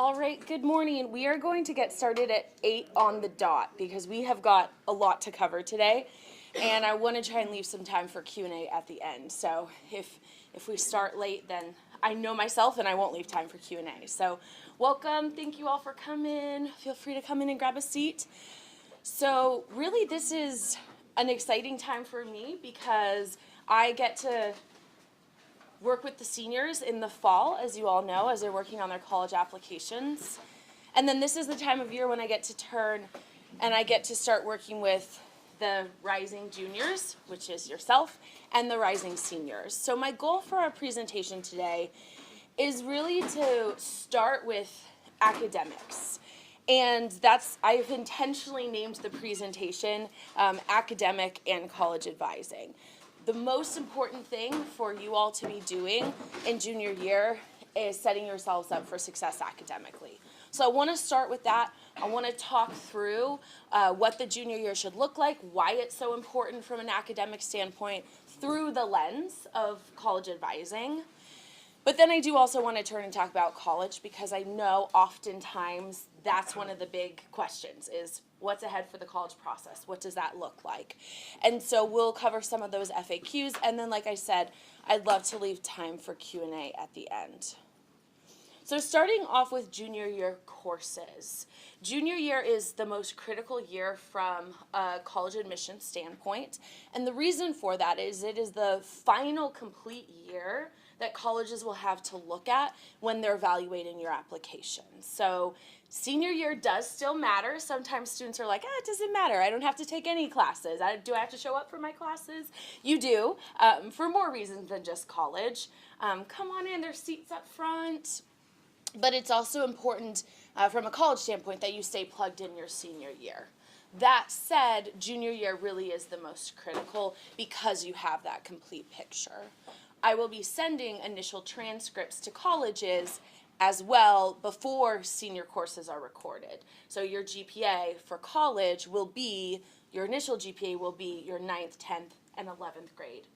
All right, good morning. We are going to get started at 8 on the dot because we have got a lot to cover today, and I want to try and leave some time for Q&A at the end. So if we start late, then I know myself and I won't leave time for Q&A. So welcome. Thank you all for coming. Feel free to come in and grab a seat. So really this is an exciting time for me because I get to work with the seniors in the fall, as you all know, as they're working on their college applications. And then this is the time of year when I get to turn and I get to start working with the rising juniors, which is yourself, and the rising seniors. So my goal for our presentation today is really to start with academics. And I've intentionally named the presentation Academic and College Advising. The most important thing for you all to be doing in junior year is setting yourselves up for success academically. So I want to start with that. I want to talk through what the junior year should look like, why it's so important from an academic standpoint through the lens of college advising. But then I do also want to turn and talk about college because I know oftentimes that's one of the big questions is what's ahead for the college process? What does that look like? And so we'll cover some of those FAQs, and then like I said, I'd love to leave time for Q&A at the end. So starting off with junior year courses. Junior year is the most critical year from a college admission standpoint, and the reason for that is it is the final complete year that colleges will have to look at when they're evaluating your application. So senior year does still matter. Sometimes students are like, it doesn't matter. I don't have to take any classes. Do I have to show up for my classes? You do, for more reasons than just college. Come on in, there's seats up front. But it's also important from a college standpoint that you stay plugged in your senior year. That said, junior year really is the most critical because you have that complete picture. I will be sending initial transcripts to colleges as well before senior courses are recorded. So your GPA for college will be, your initial GPA will be your 9th, 10th, and 11th grade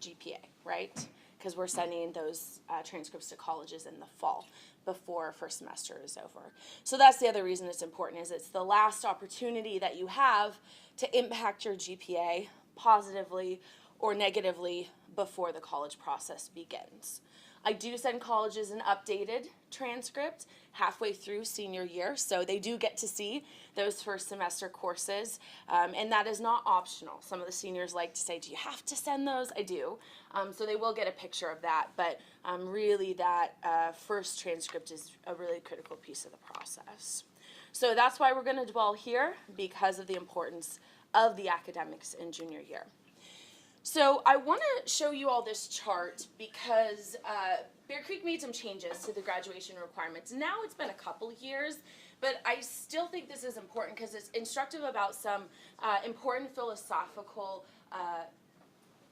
GPA, right? Because we're sending those transcripts to colleges in the fall before first semester is over. So that's the other reason it's important, is it's the last opportunity that you have to impact your GPA positively or negatively before the college process begins. I do send colleges an updated transcript halfway through senior year, so they do get to see those first semester courses, and that is not optional. Some of the seniors like to say, do you have to send those? I do. So they will get a picture of that, but really that first transcript is a really critical piece of the process. So that's why we're going to dwell here, because of the importance of the academics in junior year. So I want to show you all this chart because Bear Creek made some changes to the graduation requirements. Now it's been a couple years, but I still think this is important because it's instructive about some important philosophical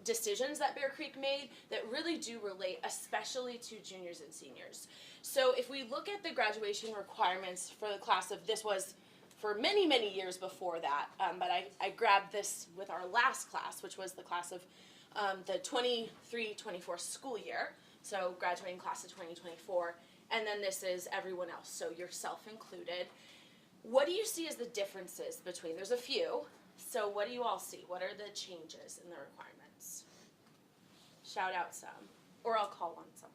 decisions that Bear Creek made that really do relate especially to juniors and seniors. So if we look at the graduation requirements for the class of, this was for many, many years before that, but I grabbed this with our last class, which was the class of the 23-24 school year, so graduating class of 2024, and then this is everyone else, so yourself included. What do you see as the differences between, there's a few, so what do you all see? What are the changes in the requirements? Shout out some, or I'll call on someone.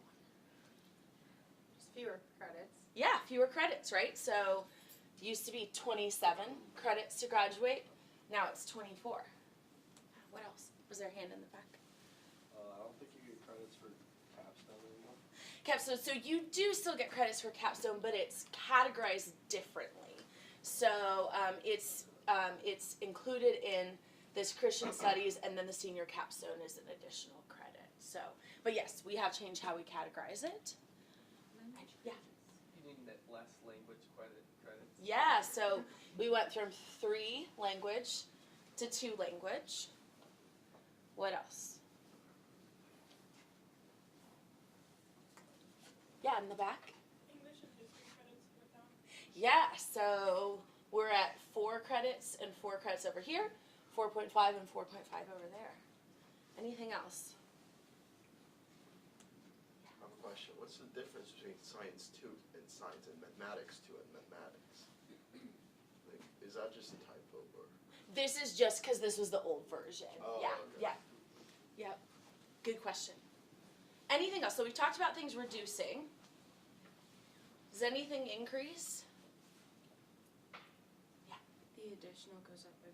Just fewer credits. Yeah, fewer credits, right? So it used to be 27 credits to graduate. Now it's 24. What else? Was there a hand in the back? I don't think you get credits for capstone anymore. Capstone. So you do still get credits for capstone, but it's categorized differently. So it's included in this Christian studies, and then the senior capstone is an additional credit. So, but yes, we have changed how we categorize it. Yeah. You need less language credits. Yeah, so we went from 3 language to 2 language. What else? Yeah, in the back. English and history credits went down. Yeah, so we're at 4 credits and 4 credits over here, 4.5 and 4.5 over there. Anything else? I have a question. What's the difference between Science 2 and science and mathematics to it, mathematics. Like, is that just a typo or? This is just because this was the old version. Oh, Yeah, okay. yeah. Yep. Good question. Anything else? So we've talked about things reducing. Does anything increase? The additional goes up by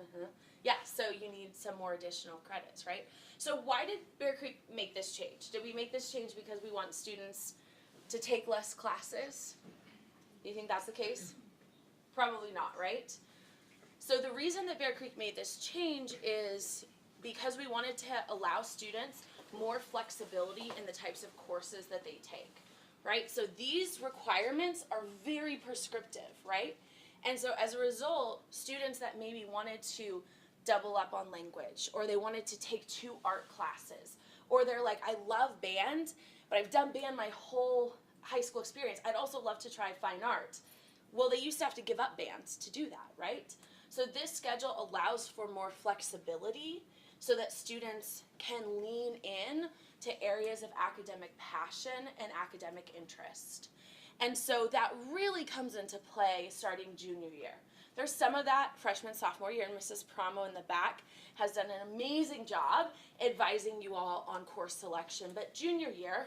0.5. Uh-huh. Yeah, so you need some more additional credits, right? So why did Bear Creek make this change? Did we make this change because we want students to take less classes? Do you think that's the case? Probably not, right? So the reason that Bear Creek made this change is because we wanted to allow students more flexibility in the types of courses that they take, right? So these requirements are very prescriptive, right? And so as a result, students that maybe wanted to double up on language, or they wanted to take 2 art classes, or they're like, I love band, but I've done band my whole high school experience. I'd also love to try fine art. Well, they used to have to give up band to do that, right? So this schedule allows for more flexibility so that students can lean in to areas of academic passion and academic interest. And so that really comes into play starting junior year. There's some of that freshman, sophomore year, and Mrs. Promo in the back has done an amazing job advising you all on course selection. But junior year,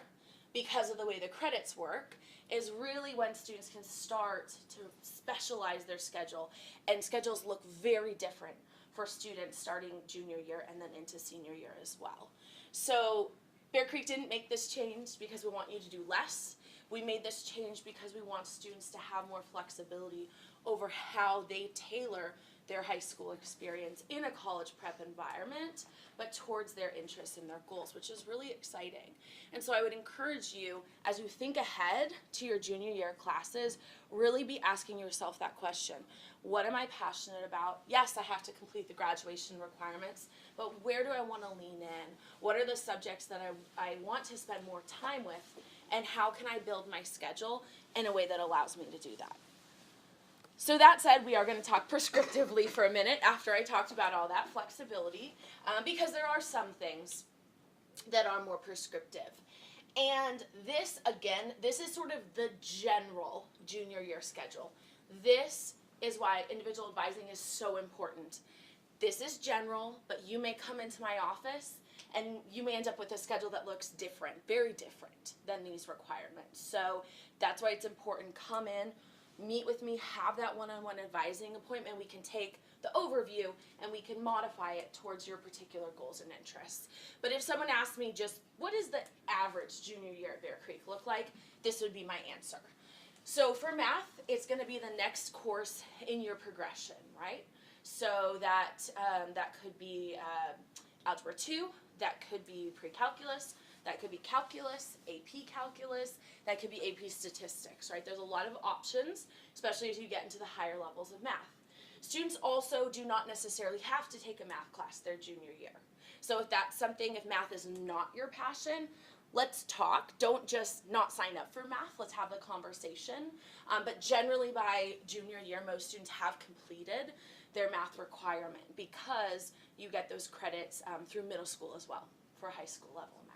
because of the way the credits work, is really when students can start to specialize their schedule, and schedules look very different for students starting junior year and then into senior year as well. So Bear Creek didn't make this change because we want you to do less. We made this change because we want students to have more flexibility over how they tailor their high school experience in a college prep environment, but towards their interests and their goals, which is really exciting. And so I would encourage you, as you think ahead to your junior year classes, really be asking yourself that question. What am I passionate about? Yes, I have to complete the graduation requirements, but where do I want to lean in? What are the subjects that I want to spend more time with? And how can I build my schedule in a way that allows me to do that? So that said, we are going to talk prescriptively for a minute after I talked about all that flexibility, because there are some things that are more prescriptive. And this, again, this is sort of the general junior year schedule. This is why individual advising is so important. This is general, but you may come into my office and you may end up with a schedule that looks different, very different than these requirements. So that's why it's important. Come in, meet with me, have that one-on-one advising appointment. We can take the overview and we can modify it towards your particular goals and interests. But if someone asked me just, what does the average junior year at Bear Creek look like? This would be my answer. So for math, it's going to be the next course in your progression, right? So that could be Algebra 2, that could be pre-calculus, that could be calculus, AP calculus, that could be AP statistics, right? There's a lot of options, especially as you get into the higher levels of math. Students also do not necessarily have to take a math class their junior year. So if that's something, if math is not your passion, let's talk. Don't just not sign up for math. Let's have the conversation. But generally by junior year, most students have completed their math requirement because you get those credits through middle school as well for high school level math.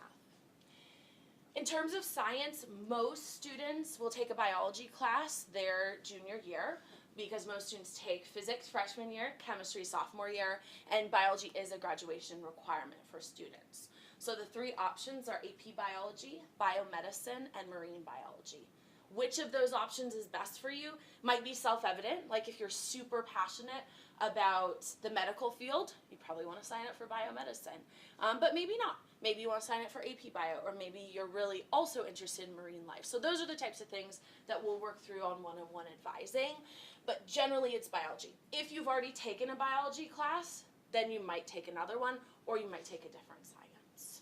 In terms of science, most students will take a biology class their junior year because most students take physics freshman year, chemistry sophomore year, and biology is a graduation requirement for students. So the 3 options are AP Biology, Biomedicine, and Marine Biology. Which of those options is best for you might be self-evident. Like if you're super passionate about the medical field, you probably want to sign up for biomedicine. But maybe not. Maybe you want to sign up for AP Bio, or maybe you're really also interested in marine life. So those are the types of things that we'll work through on one-on-one advising. But generally it's biology. If you've already taken a biology class, then you might take another one, or you might take a different science.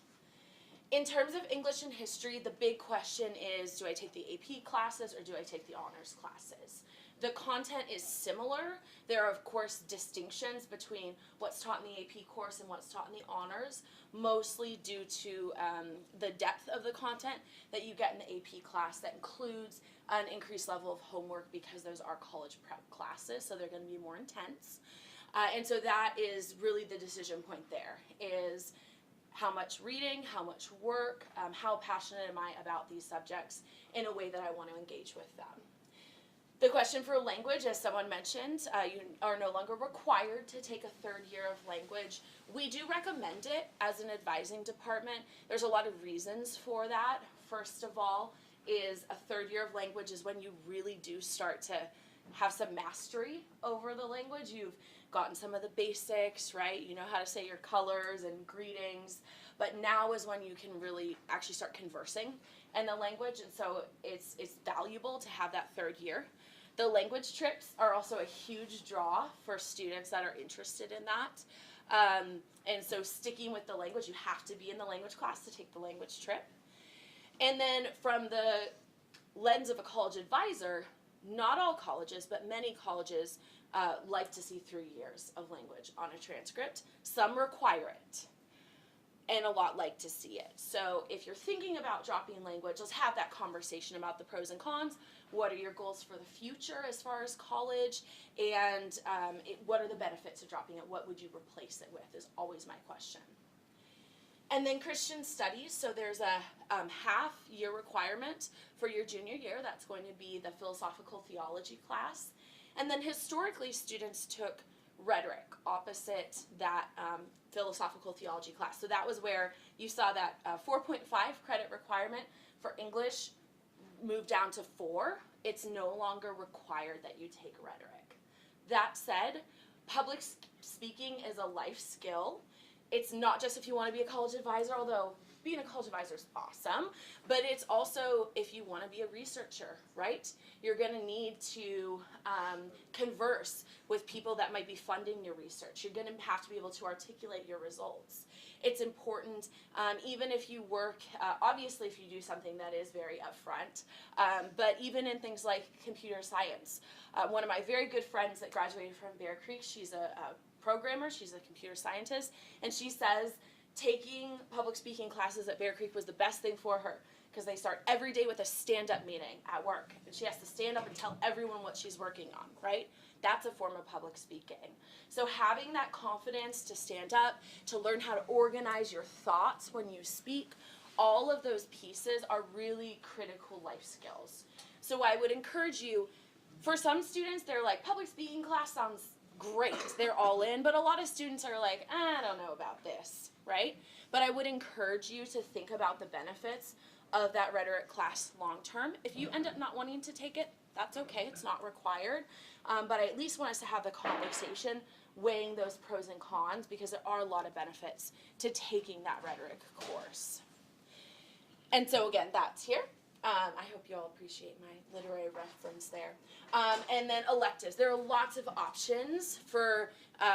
In terms of English and history, the big question is, do I take the AP classes or do I take the honors classes? The content is similar. There are, of course, distinctions between what's taught in the AP course and what's taught in the honors, mostly due to the depth of the content that you get in the AP class that includes an increased level of homework because those are college prep classes, so they're going to be more intense. And so that is really the decision point there, is how much reading, how much work, how passionate am I about these subjects in a way that I want to engage with them. The question for language, as someone mentioned, you are no longer required to take a third year of language. We do recommend it as an advising department. There's a lot of reasons for that. First of all, is a third year of language is when you really do start to have some mastery over the language. You've gotten some of the basics, right? You know how to say your colors and greetings, but now is when you can really actually start conversing in the language, and so it's valuable to have that third year. The language trips are also a huge draw for students that are interested in that. And so sticking with the language, you have to be in the language class to take the language trip. And then from the lens of a college advisor, not all colleges, but many colleges like to see 3 years of language on a transcript. Some require it, and a lot like to see it. So if you're thinking about dropping language, let's have that conversation about the pros and cons. What are your goals for the future as far as college? And what are the benefits of dropping it? What would you replace it with is always my question. And then Christian studies, so there's a half-year requirement for your junior year. That's going to be the philosophical theology class. And then historically, students took rhetoric opposite that philosophical theology class. So that was where you saw that 4.5 credit requirement for English moved down to 4. It's no longer required that you take rhetoric. That said, public speaking is a life skill. It's not just if you want to be a college advisor, although being a college advisor is awesome, but it's also if you want to be a researcher, right? You're going to need to converse with people that might be funding your research. You're going to have to be able to articulate your results. It's important, even if you work, obviously if you do something that is very upfront, but even in things like computer science. One of my very good friends that graduated from Bear Creek, she's a programmer, she's a computer scientist, and she says taking public speaking classes at Bear Creek was the best thing for her because they start every day with a stand-up meeting at work, and she has to stand up and tell everyone what she's working on, right? That's a form of public speaking. So having that confidence to stand up, to learn how to organize your thoughts when you speak, all of those pieces are really critical life skills. So I would encourage you, for some students, they're like, public speaking class sounds great, they're all in, but a lot of students are like, I don't know about this, right? But I would encourage you to think about the benefits of that rhetoric class long term. If you end up not wanting to take it, that's okay, it's not required, but I at least want us to have the conversation weighing those pros and cons because there are a lot of benefits to taking that rhetoric course. And so again, that's here. I hope you all appreciate my literary reference there. And then electives. There are lots of options for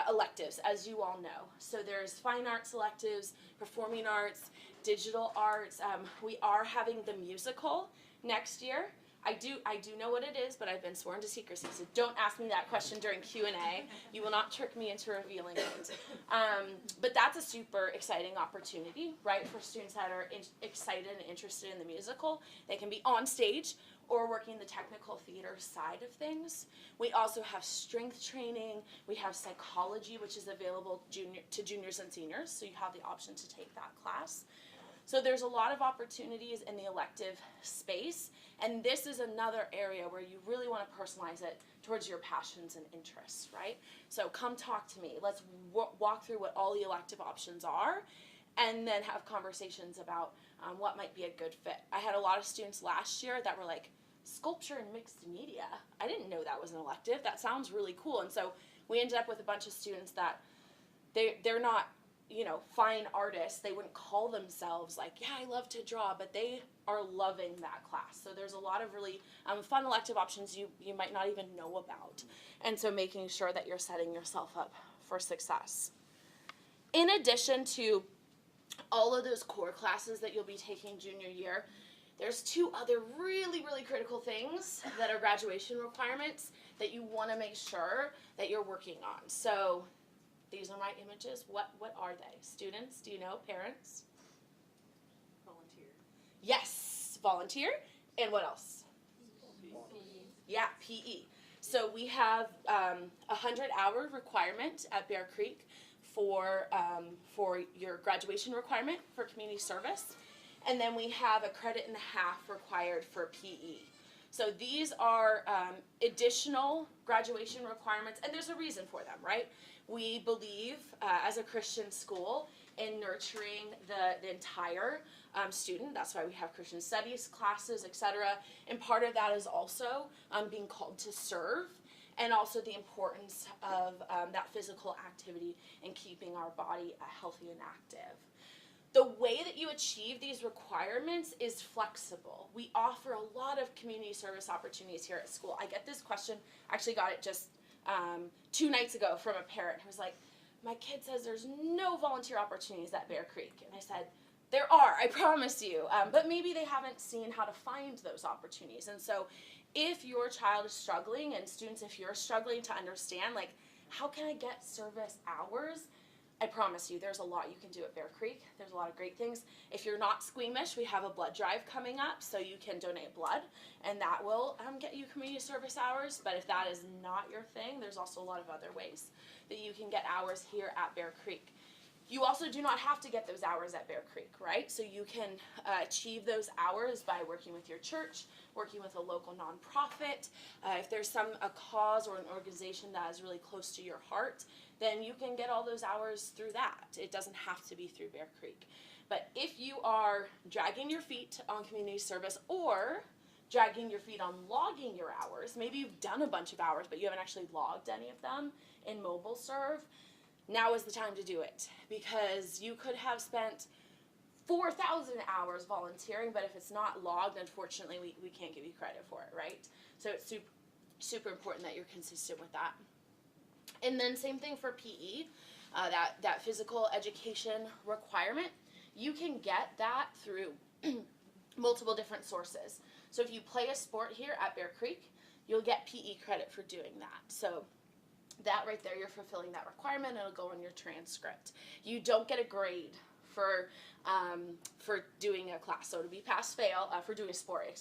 electives, as you all know. So there's fine arts electives, performing arts, digital arts. We are having the musical next year. I do know what it is, but I've been sworn to secrecy, so don't ask me that question during Q&A. You will not trick me into revealing it. But that's a super exciting opportunity, right, for students that are excited and interested in the musical. They can be on stage or working the technical theater side of things. We also have strength training. We have psychology, which is available to juniors and seniors, so you have the option to take that class. So there's a lot of opportunities in the elective space, and this is another area where you really want to personalize it towards your passions and interests, right? So come talk to me. Let's walk through what all the elective options are, and then have conversations about what might be a good fit. I had a lot of students last year that were like, sculpture and mixed media. I didn't know that was an elective. That sounds really cool. And so we ended up with a bunch of students that they're not, you know, fine artists. They wouldn't call themselves like, yeah, I love to draw, but they are loving that class. So there's a lot of really fun elective options you might not even know about. And so making sure that you're setting yourself up for success. In addition to all of those core classes that you'll be taking junior year, there's 2 other really, really critical things that are graduation requirements that you want to make sure that you're working on. So these are my images. What are they? Students, do you know? Parents? Volunteer. Yes, volunteer. And what else? PE. Yeah, PE. So we have a 100-hour requirement at Bear Creek for your graduation requirement for community service. And then we have a credit and a half required for PE. So these are additional graduation requirements, and there's a reason for them, right? We believe as a Christian school in nurturing the entire student. That's why we have Christian studies classes, etc. And part of that is also being called to serve, and also the importance of that physical activity and keeping our body healthy and active. The way that you achieve these requirements is flexible. We offer a lot of community service opportunities here at school. I get this question, I actually got it just 2 nights ago from a parent who was like, my kid says there's no volunteer opportunities at Bear Creek. And I said, there are, I promise you, but maybe they haven't seen how to find those opportunities. And so if your child is struggling, and students, if you're struggling to understand, like, how can I get service hours? I promise you, there's a lot you can do at Bear Creek. There's a lot of great things. If you're not squeamish, we have a blood drive coming up, so you can donate blood, and that will get you community service hours. But if that is not your thing, there's also a lot of other ways that you can get hours here at Bear Creek. You also do not have to get those hours at Bear Creek, right? So you can achieve those hours by working with your church, working with a local nonprofit. If there's a cause or an organization that is really close to your heart, then you can get all those hours through that. It doesn't have to be through Bear Creek. But if you are dragging your feet on community service or dragging your feet on logging your hours, maybe you've done a bunch of hours, but you haven't actually logged any of them in Mobile Serve, now is the time to do it, because you could have spent 4,000 hours volunteering, but if it's not logged, unfortunately, we can't give you credit for it, right? So it's super, super important that you're consistent with that. And then same thing for PE, that physical education requirement. You can get that through multiple different sources. So if you play a sport here at Bear Creek, you'll get PE credit for doing that. So that right there, you're fulfilling that requirement. It'll go on your transcript. You don't get a grade for doing a class, so it'll be pass-fail for doing a sport,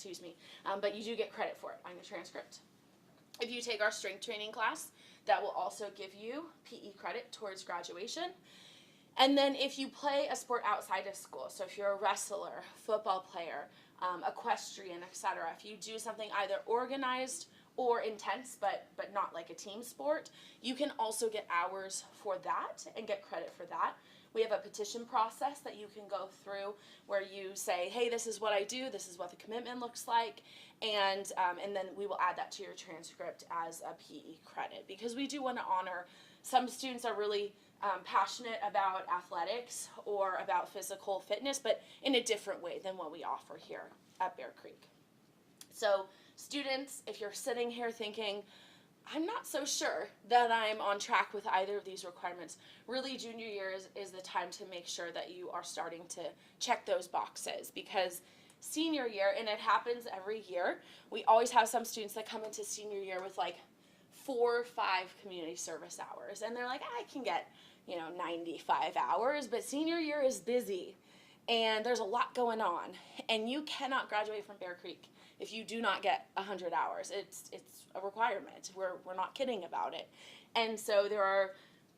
but you do get credit for it on your transcript. If you take our strength training class, that will also give you PE credit towards graduation. And then if you play a sport outside of school, so if you're a wrestler, football player, equestrian, etc., if you do something either organized or intense, but not like a team sport, you can also get hours for that and get credit for that. We have a petition process that you can go through where you say, hey, this is what I do, this is what the commitment looks like, and then we will add that to your transcript as a PE credit, because we do want to honor some students are really passionate about athletics or about physical fitness, but in a different way than what we offer here at Bear Creek. So students, if you're sitting here thinking, I'm not so sure that I'm on track with either of these requirements, really junior year is the time to make sure that you are starting to check those boxes, because senior year, and it happens every year, we always have some students that come into senior year with like 4 or 5 community service hours, and they're like, I can get 95 hours, but senior year is busy and there's a lot going on, and you cannot graduate from Bear Creek if you do not get 100 hours. It's a requirement. We're not kidding about it. And so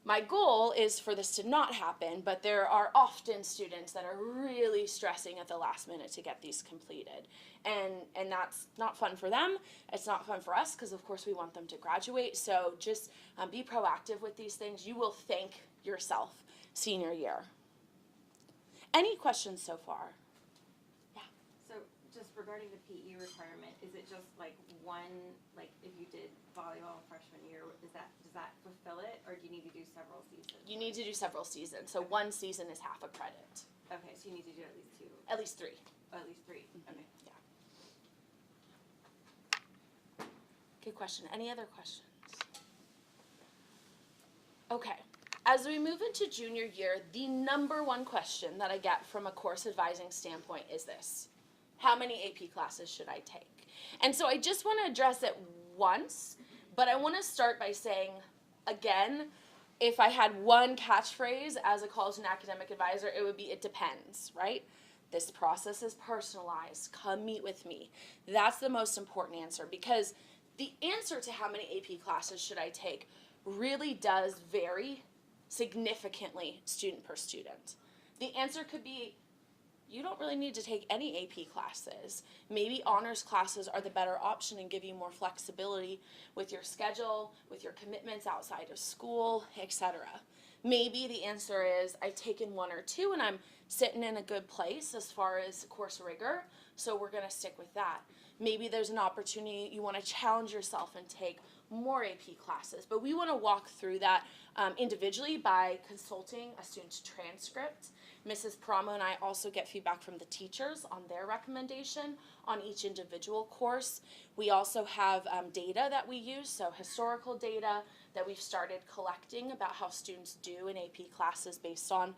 my goal is for this to not happen, but there are often students that are really stressing at the last minute to get these completed. And that's not fun for them. It's not fun for us, because of course we want them to graduate. So just be proactive with these things. You will thank yourself senior year. Any questions so far? So just regarding the PE requirement, is it just like one, like if you did volleyball freshman year, does that fulfill it, or do you need to do several seasons? You need to do several seasons. So one season is half a credit. Okay, so you need to do at least 2. At least 3. Oh, at least 3. Okay. Yeah. Good question. Any other questions? Okay. As we move into junior year, the number one question that I get from a course advising standpoint is this: how many AP classes should I take? And so I just want to address it once, but I want to start by saying, again, if I had one catchphrase as a college and academic advisor, it would be, it depends, right? This process is personalized. Come meet with me. That's the most important answer, because the answer to how many AP classes should I take really does vary significantly student per student? The answer could be, you don't really need to take any AP classes. Maybe honors classes are the better option and give you more flexibility with your schedule, with your commitments outside of school, etc. Maybe the answer is, I've taken one or two and I'm sitting in a good place as far as course rigor, so we're going to stick with that. Maybe there's an opportunity you want to challenge yourself and take more AP classes, but we want to walk through that individually by consulting a student's transcript. Mrs. Paramo and I also get feedback from the teachers on their recommendation on each individual course. We also have data that we use, so historical data that we've started collecting about how students do in AP classes based on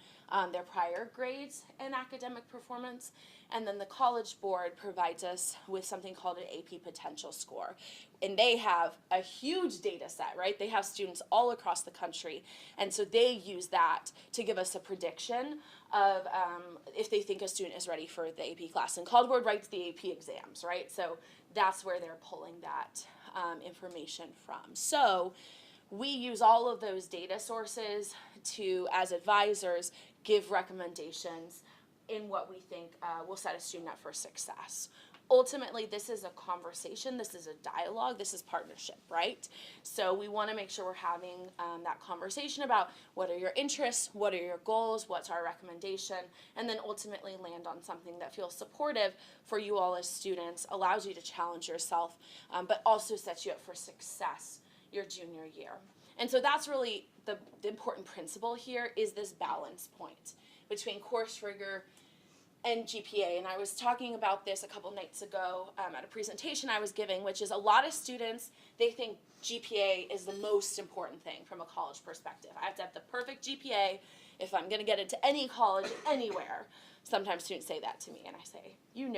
their prior grades and academic performance. And then the College Board provides us with something called an AP potential score. And they have a huge data set, right? They have students all across the country. And so they use that to give us a prediction of if they think a student is ready for the AP class. And College Board writes the AP exams, right? So that's where they're pulling that information from. So we use all of those data sources to, as advisors, give recommendations in what we think will set a student up for success. Ultimately, this is a conversation, this is a dialogue, this is partnership, right? So we want to make sure we're having that conversation about what are your interests, what are your goals, what's our recommendation, and then ultimately land on something that feels supportive for you all as students, allows you to challenge yourself, but also sets you up for success your junior year. And so that's really the important principle here, is this balance point between course rigor and GPA. And I was talking about this a couple nights ago at a presentation I was giving, which is a lot of students, they think GPA is the most important thing from a college perspective. I have to have the perfect GPA if I'm going to get into any college anywhere. Sometimes students say that to me, and I say, you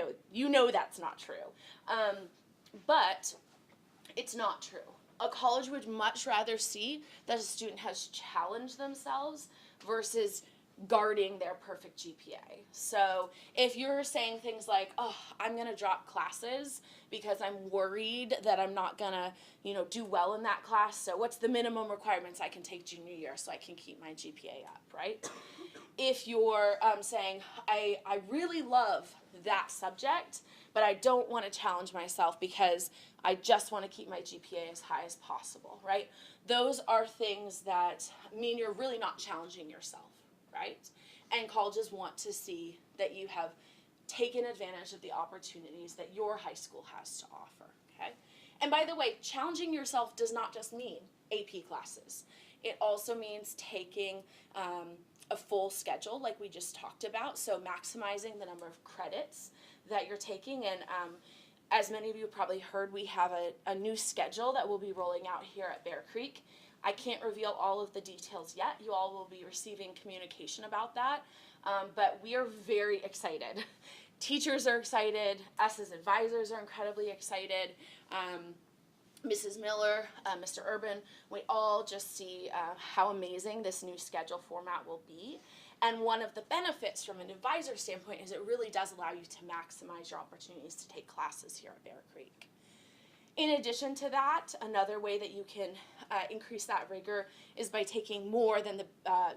know that's not true. But it's not true. A college would much rather see that a student has challenged themselves versus guarding their perfect GPA. So if you're saying things like, oh, I'm going to drop classes because I'm worried that I'm not going to, do well in that class, so what's the minimum requirements I can take junior year so I can keep my GPA up, right? If you're saying, I really love that subject, but I don't want to challenge myself because I just want to keep my GPA as high as possible, right? Those are things that mean you're really not challenging yourself, right? And colleges want to see that you have taken advantage of the opportunities that your high school has to offer, okay? And by the way, challenging yourself does not just mean AP classes. It also means taking a full schedule like we just talked about, so maximizing the number of credits that you're taking. And as many of you probably heard, we have a new schedule that we'll be rolling out here at Bear Creek. I can't reveal all of the details yet. You all will be receiving communication about that, but we are very excited. Teachers are excited. Us as advisors are incredibly excited. Mrs. Miller, Mr. Urban, we all just see how amazing this new schedule format will be. And one of the benefits from an advisor standpoint is it really does allow you to maximize your opportunities to take classes here at Bear Creek. In addition to that, another way that you can increase that rigor is by taking more than the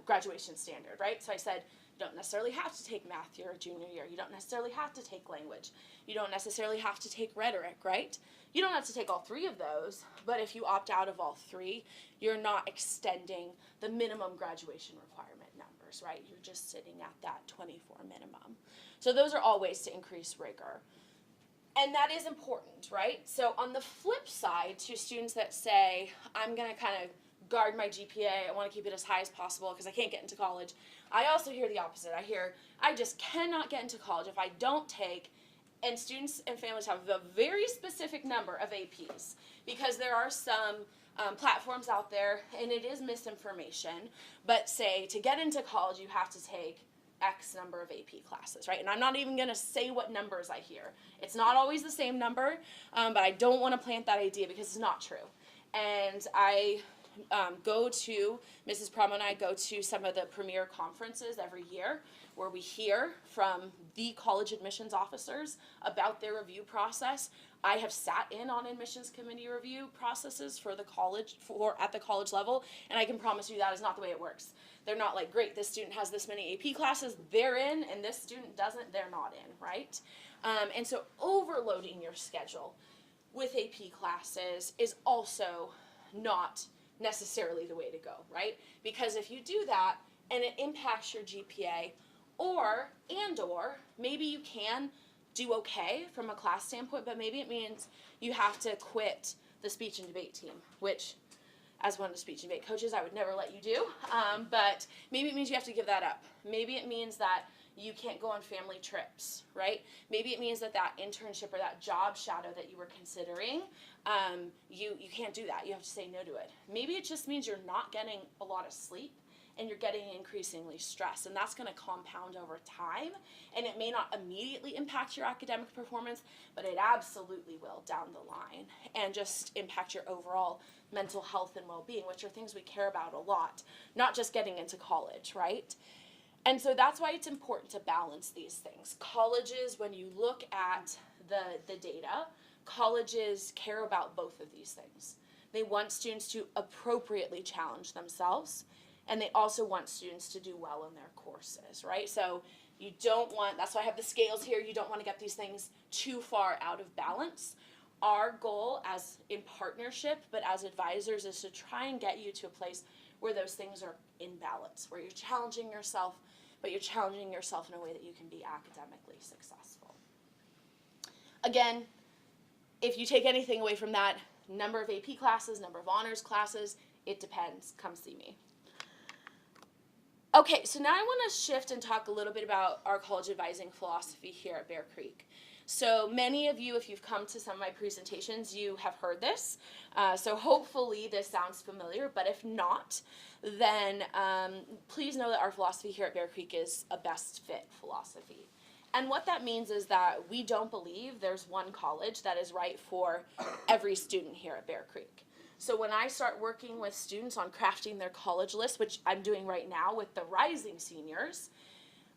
graduation standard, right? So I said, you don't necessarily have to take math your junior year. You don't necessarily have to take language. You don't necessarily have to take rhetoric, right? You don't have to take all three of those, but if you opt out of all three, you're not extending the minimum graduation requirement numbers, right? You're just sitting at that 24 minimum. So those are all ways to increase rigor. And that is important, right? So on the flip side, to students that say, I'm going to kind of guard my GPA, I want to keep it as high as possible because I can't get into college, I also hear the opposite. I hear, I just cannot get into college if I don't take, and students and families have a very specific number of APs, because there are some platforms out there, and it is misinformation, but say to get into college you have to take X number of AP classes, right? And I'm not even going to say what numbers I hear. It's not always the same number, but I don't want to plant that idea because it's not true. And I Mrs. Paramo and I go to some of the premier conferences every year where we hear from the college admissions officers about their review process. I have sat in on admissions committee review processes for the college, at the college level, and I can promise you that is not the way it works. They're not like, great, this student has this many AP classes, they're in, and this student doesn't, they're not in, right? And so overloading your schedule with AP classes is also not necessarily the way to go, right? Because if you do that and it impacts your GPA, or maybe you can do okay from a class standpoint, but maybe it means you have to quit the speech and debate team, which, as one of the speech and debate coaches, I would never let you do, but maybe it means you have to give that up. Maybe it means that you can't go on family trips, right? Maybe it means that internship or that job shadow that you were considering, you can't do that. You have to say no to it. Maybe it just means you're not getting a lot of sleep and you're getting increasingly stressed, and that's going to compound over time, and it may not immediately impact your academic performance, but it absolutely will down the line, and just impact your overall mental health and well-being, which are things we care about a lot, not just getting into college, right? And so that's why it's important to balance these things. Colleges, when you look at the data, colleges care about both of these things. They want students to appropriately challenge themselves, and they also want students to do well in their courses, right? So you don't want, that's why I have the scales here, you don't want to get these things too far out of balance. Our goal as in partnership, but as advisors, is to try and get you to a place where those things are in balance, where you're challenging yourself, but you're challenging yourself in a way that you can be academically successful. Again, if you take anything away from that, number of AP classes, number of honors classes, it depends. Come see me. Okay, so now I want to shift and talk a little bit about our college advising philosophy here at Bear Creek. So many of you, if you've come to some of my presentations, you have heard this. So hopefully this sounds familiar, but if not, then please know that our philosophy here at Bear Creek is a best fit philosophy. And what that means is that we don't believe there's one college that is right for every student here at Bear Creek. So when I start working with students on crafting their college list, which I'm doing right now with the rising seniors,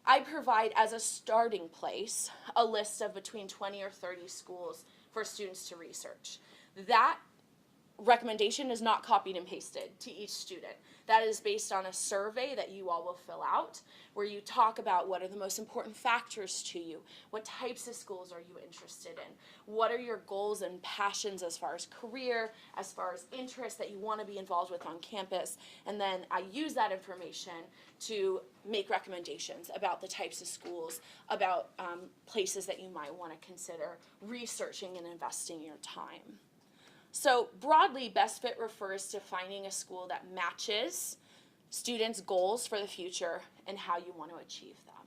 I provide as a starting place a list of between 20 or 30 schools for students to research. That recommendation is not copied and pasted to each student. That is based on a survey that you all will fill out, where you talk about what are the most important factors to you, what types of schools are you interested in, what are your goals and passions as far as career, as far as interests that you want to be involved with on campus, and then I use that information to make recommendations about the types of schools, about places that you might want to consider researching and investing your time. So broadly, best fit refers to finding a school that matches students' goals for the future and how you want to achieve them.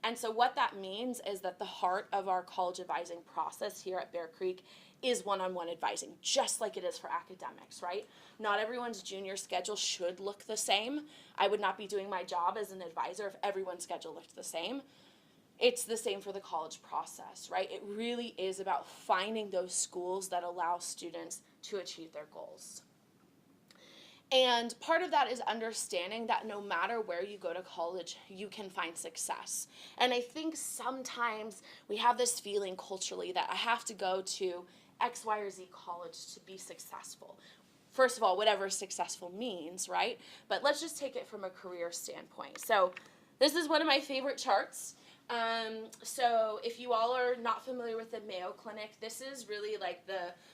And so what that means is that the heart of our college advising process here at Bear Creek is one-on-one advising, just like it is for academics, right? Not everyone's junior schedule should look the same. I would not be doing my job as an advisor if everyone's schedule looked the same. It's the same for the college process, right? It really is about finding those schools that allow students to achieve their goals. And part of that is understanding that no matter where you go to college, you can find success. And I think sometimes we have this feeling culturally that I have to go to X, Y, or Z college to be successful. First of all, whatever successful means, right? But let's just take it from a career standpoint. So this is one of my favorite charts. So if you all are not familiar with the Mayo Clinic, this is really like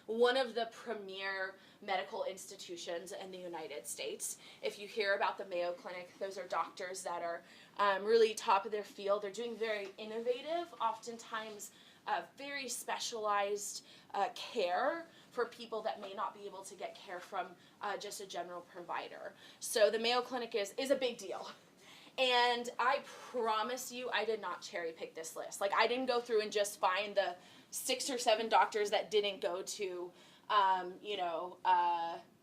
one of the premier medical institutions in the United States. If you hear about the Mayo Clinic, those are doctors that are really top of their field. They're doing very innovative, oftentimes very specialized care for people that may not be able to get care from just a general provider. So the Mayo Clinic is a big deal. And I promise you, I did not cherry pick this list. Like, I didn't go through and just find the 6 or 7 doctors that didn't go to,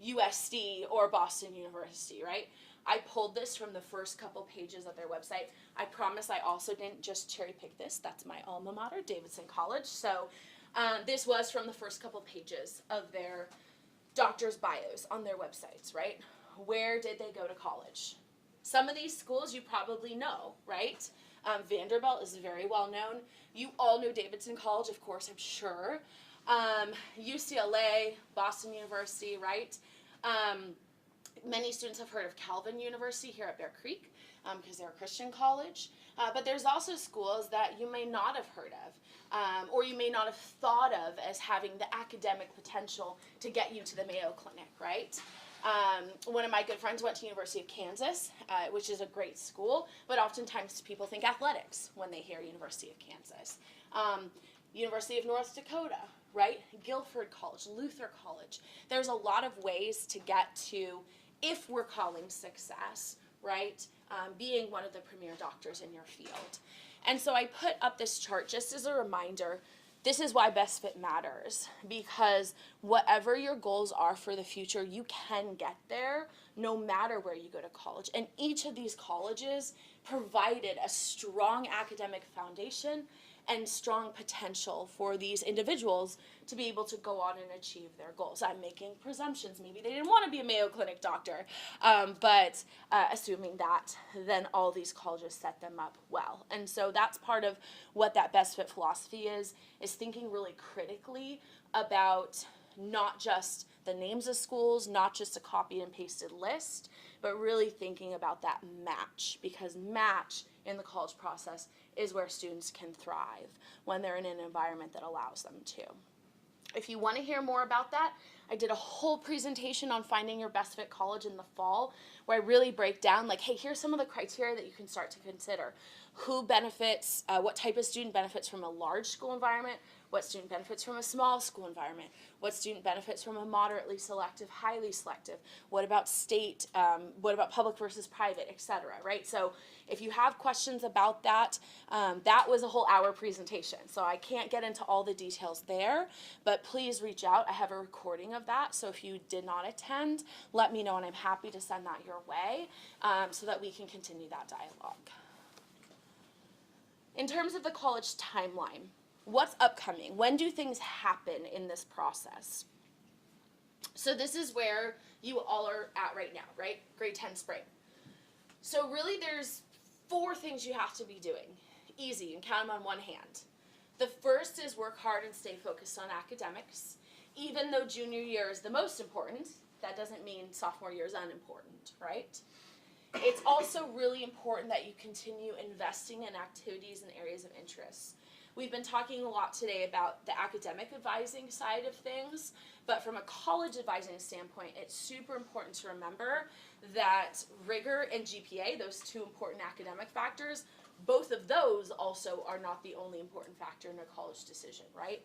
USC or Boston University, right? I pulled this from the first couple pages of their website. I promise I also didn't just cherry pick this. That's my alma mater, Davidson College. So this was from the first couple pages of their doctors' bios on their websites, right? Where did they go to college? Some of these schools you probably know, right? Vanderbilt is very well known. You all know Davidson College, of course, I'm sure. UCLA, Boston University, right? Many students have heard of Calvin University here at Bear Creek because they're a Christian college. But there's also schools that you may not have heard of or you may not have thought of as having the academic potential to get you to the Mayo Clinic, right? One of my good friends went to University of Kansas, which is a great school, but oftentimes people think athletics when they hear University of Kansas. University of North Dakota, right? Guilford College, Luther College. There's a lot of ways to get to, if we're calling success, right? Being one of the premier doctors in your field. And so I put up this chart just as a reminder. This is why best fit matters, because whatever your goals are for the future, you can get there no matter where you go to college. And each of these colleges provided a strong academic foundation and strong potential for these individuals to be able to go on and achieve their goals. I'm making presumptions. Maybe they didn't want to be a Mayo Clinic doctor, but assuming that, then all these colleges set them up well. And so that's part of what that best fit philosophy is thinking really critically about not just the names of schools, not just a copy and pasted list, but really thinking about that match, because match in the college process is where students can thrive when they're in an environment that allows them to. If you want to hear more about that, I did a whole presentation on finding your best fit college in the fall, where I really break down, like, hey, here's some of the criteria that you can start to consider. Who benefits, what type of student benefits from a large school environment, what student benefits from a small school environment, what student benefits from a moderately selective, highly selective, what about state, what about public versus private, etc., right? So if you have questions about that, that was a whole hour presentation, so I can't get into all the details there, but please reach out. I have a recording of that, so if you did not attend, let me know, and I'm happy to send that your way so that we can continue that dialogue. In terms of the college timeline, what's upcoming? When do things happen in this process? So this is where you all are at right now, right? Grade 10 spring. So really there's 4 things you have to be doing. Easy, you can count them on one hand. The first is work hard and stay focused on academics. Even though junior year is the most important, that doesn't mean sophomore year is unimportant, right? It's also really important that you continue investing in activities and areas of interest. We've been talking a lot today about the academic advising side of things, but from a college advising standpoint, it's super important to remember that rigor and GPA, those 2 important academic factors, both of those also are not the only important factor in a college decision, right?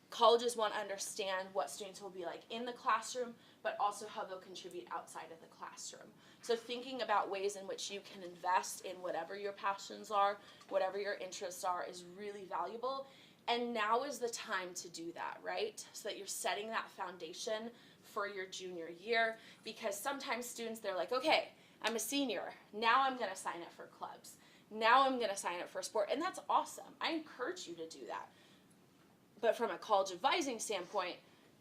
Colleges want to understand what students will be like in the classroom, but also how they'll contribute outside of the classroom. So thinking about ways in which you can invest in whatever your passions are, whatever your interests are, is really valuable. And now is the time to do that, right? So that you're setting that foundation for your junior year, because sometimes students, they're like, okay, I'm a senior, now I'm going to sign up for clubs. Now I'm going to sign up for sport, and that's awesome. I encourage you to do that. But from a college advising standpoint,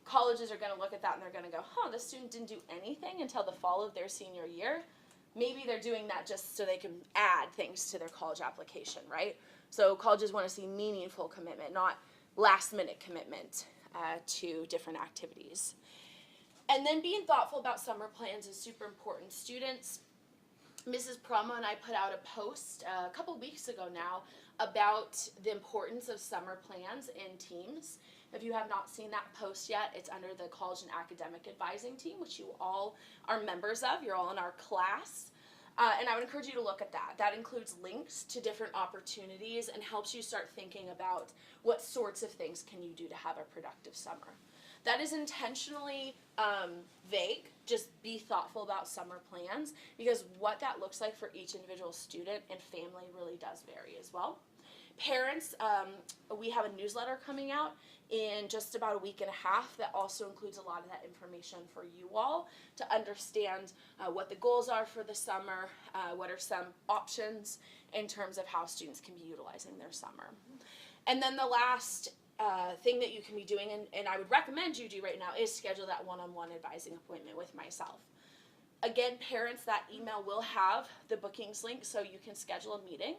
colleges are going to look at that and they're going to go, this student didn't do anything until the fall of their senior year. Maybe they're doing that just so they can add things to their college application, right? So colleges want to see meaningful commitment, not last-minute commitment to different activities. And then being thoughtful about summer plans is super important. Students, Mrs. Promo and I put out a post a couple weeks ago now about the importance of summer plans in teams. If you have not seen that post yet, it's under the College and Academic Advising team, which you all are members of. You're all in our class. And I would encourage you to look at that. That includes links to different opportunities and helps you start thinking about what sorts of things can you do to have a productive summer. That is intentionally vague. Just be thoughtful about summer plans, because what that looks like for each individual student and family really does vary as well. Parents, we have a newsletter coming out in just about a week and a half that also includes a lot of that information for you all to understand what the goals are for the summer, what are some options in terms of how students can be utilizing their summer. And then the last thing that you can be doing, and I would recommend you do right now, is schedule that one-on-one advising appointment with myself. Again, parents, that email will have the bookings link so you can schedule a meeting.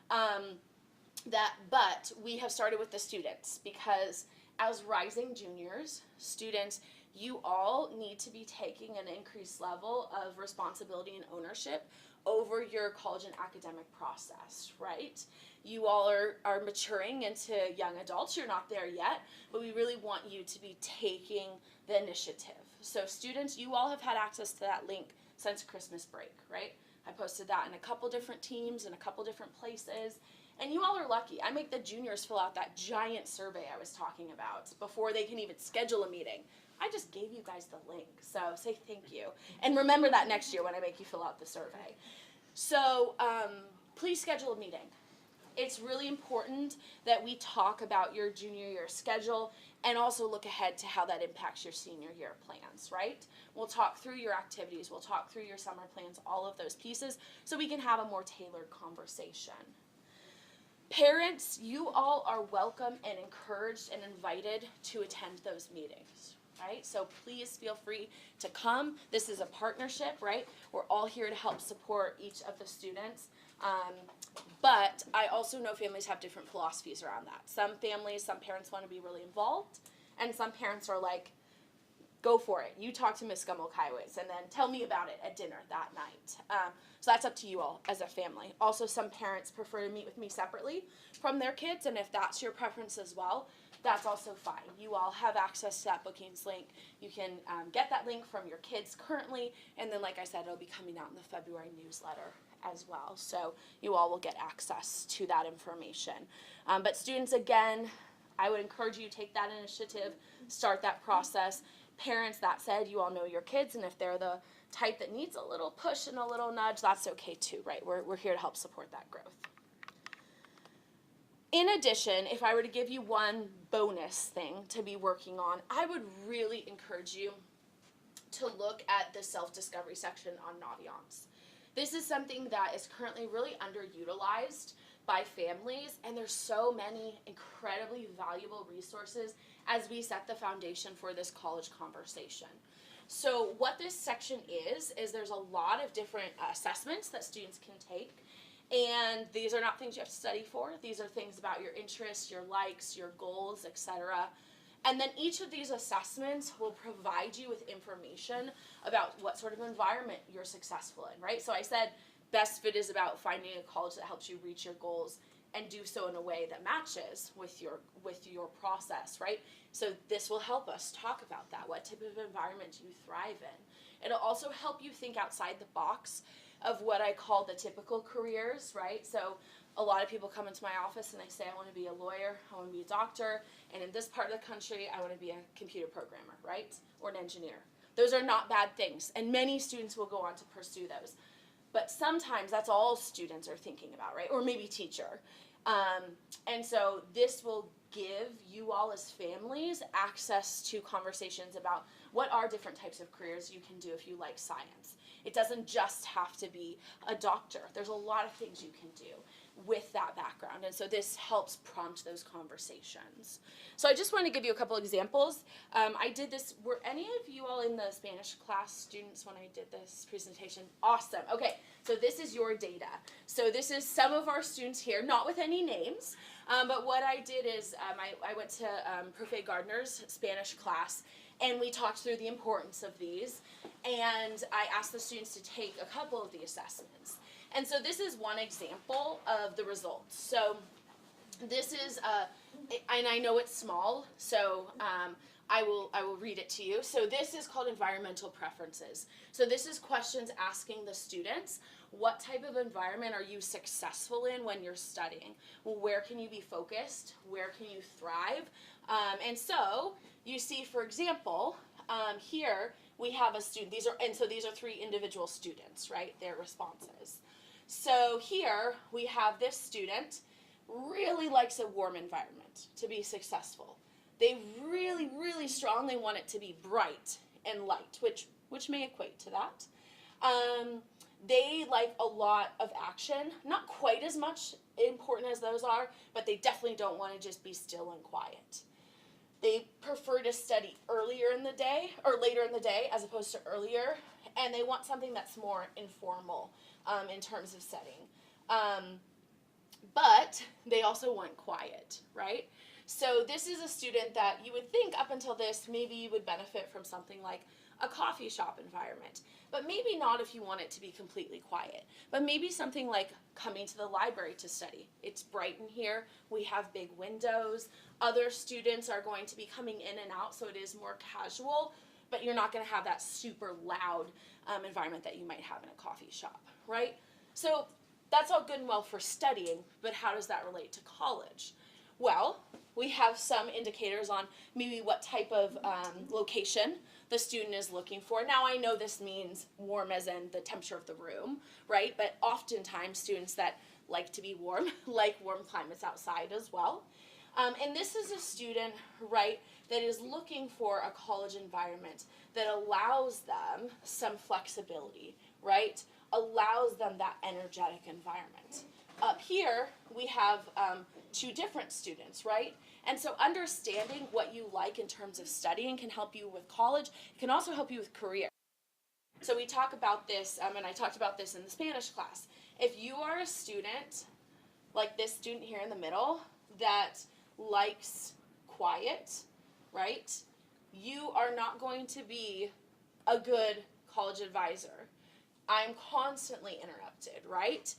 But we have started with the students because as rising juniors, students, you all need to be taking an increased level of responsibility and ownership over your college and academic process, right? You all are maturing into young adults. You're not there yet, but we really want you to be taking the initiative. So students, you all have had access to that link since Christmas break, right? I posted that in a couple different teams in a couple different places. And you all are lucky. I make the juniors fill out that giant survey I was talking about before they can even schedule a meeting. I just gave you guys the link, so say thank you. And remember that next year when I make you fill out the survey. So please schedule a meeting. It's really important that we talk about your junior year schedule and also look ahead to how that impacts your senior year plans, right? We'll talk through your activities, we'll talk through your summer plans, all of those pieces, so we can have a more tailored conversation. Parents, you all are welcome and encouraged and invited to attend those meetings, right? So please feel free to come. This is a partnership, right? We're all here to help support each of the students. But I also know families have different philosophies around that. Some families, some parents want to be really involved, and some parents are like, go for it. You talk to Miss Gummel-Kaiwitz and then tell me about it at dinner that night. So that's up to you all as a family. Also, some parents prefer to meet with me separately from their kids, and if that's your preference as well, that's also fine. You all have access to that bookings link. You can get that link from your kids currently, and then like I said, it'll be coming out in the February newsletter as well. So you all will get access to that information. But students, again, I would encourage you to take that initiative, start that process. Parents, that said, you all know your kids, and if they're the type that needs a little push and a little nudge, that's okay too, right? We're here to help support that growth. In addition, if I were to give you one bonus thing to be working on, I would really encourage you to look at the self-discovery section on Naviance. This is something that is currently really underutilized by families, and there's so many incredibly valuable resources as we set the foundation for this college conversation. So what this section is there's a lot of different assessments that students can take, and these are not things you have to study for. These are things about your interests, your likes, your goals, etc. And then each of these assessments will provide you with information about what sort of environment you're successful in, right? So I said best fit is about finding a college that helps you reach your goals and do so in a way that matches with your process, right? So this will help us talk about that. What type of environment do you thrive in? It'll also help you think outside the box of what I call the typical careers, right? So a lot of people come into my office and they say, I want to be a lawyer, I want to be a doctor, and in this part of the country, I want to be a computer programmer, right? Or an engineer. Those are not bad things, and many students will go on to pursue those. But sometimes that's all students are thinking about, right? Or maybe teacher. And so this will give you all as families access to conversations about what are different types of careers you can do if you like science. It doesn't just have to be a doctor. There's a lot of things you can do with that background, and so this helps prompt those conversations. So I just want to give you a couple examples. I did this, were any of you all in the Spanish class students when I did this presentation? Awesome. Okay, so this is your data. So this is some of our students here, not with any names, but what I did is I went to Profe Gardner's Spanish class, and we talked through the importance of these, and I asked the students to take a couple of the assessments. And so this is one example of the results. So this is, and I know it's small, so I will read it to you. So this is called environmental preferences. So this is questions asking the students, what type of environment are you successful in when you're studying? Where can you be focused? Where can you thrive? And so you see, for example, here we have a student. These are 3 individual students, right? Their responses. So here we have this student really likes a warm environment to be successful. They really, really strongly want it to be bright and light, which may equate to that. They like a lot of action, not quite as much important as those are, but they definitely don't want to just be still and quiet. They prefer to study earlier in the day or later in the day as opposed to earlier, and they want something that's more informal in terms of setting. but they also want quiet, right? So this is a student that you would think up until this, maybe you would benefit from something like a coffee shop environment, but maybe not if you want it to be completely quiet. But maybe something like coming to the library to study. It's bright in here, we have big windows, other students are going to be coming in and out, so it is more casual, but you're not going to have that super loud environment that you might have in a coffee shop, right? So that's all good and well for studying, but how does that relate to college? Well, we have some indicators on maybe what type of location the student is looking for. Now, I know this means warm as in the temperature of the room, right? But oftentimes students that like to be warm like warm climates outside as well. And this is a student, right, that is looking for a college environment that allows them some flexibility, right? Allows them that energetic environment. Up here, we have two different students, right? And so understanding what you like in terms of studying can help you with college. It can also help you with career. So we talk about this, and I talked about this in the Spanish class. If you are a student, like this student here in the middle, that likes quiet, right? You are not going to be a good college advisor. I'm constantly interrupted, right?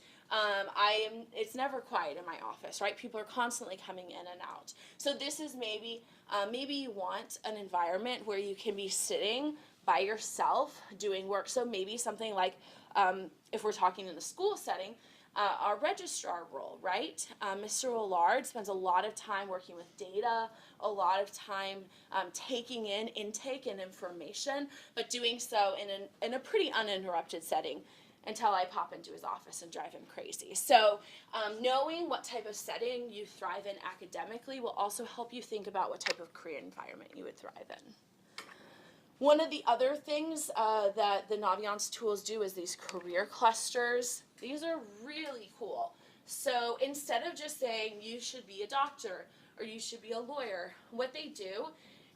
It's never quiet in my office, right? People are constantly coming in and out. So this is maybe you want an environment where you can be sitting by yourself doing work. So maybe something like, if we're talking in the school setting, our registrar role, right? Mr. Willard spends a lot of time working with data, a lot of time taking in intake and information, but doing so in a pretty uninterrupted setting until I pop into his office and drive him crazy. So knowing what type of setting you thrive in academically will also help you think about what type of career environment you would thrive in. One of the other things that the Naviance tools do is these career clusters. These are really cool. So instead of just saying you should be a doctor or you should be a lawyer, what they do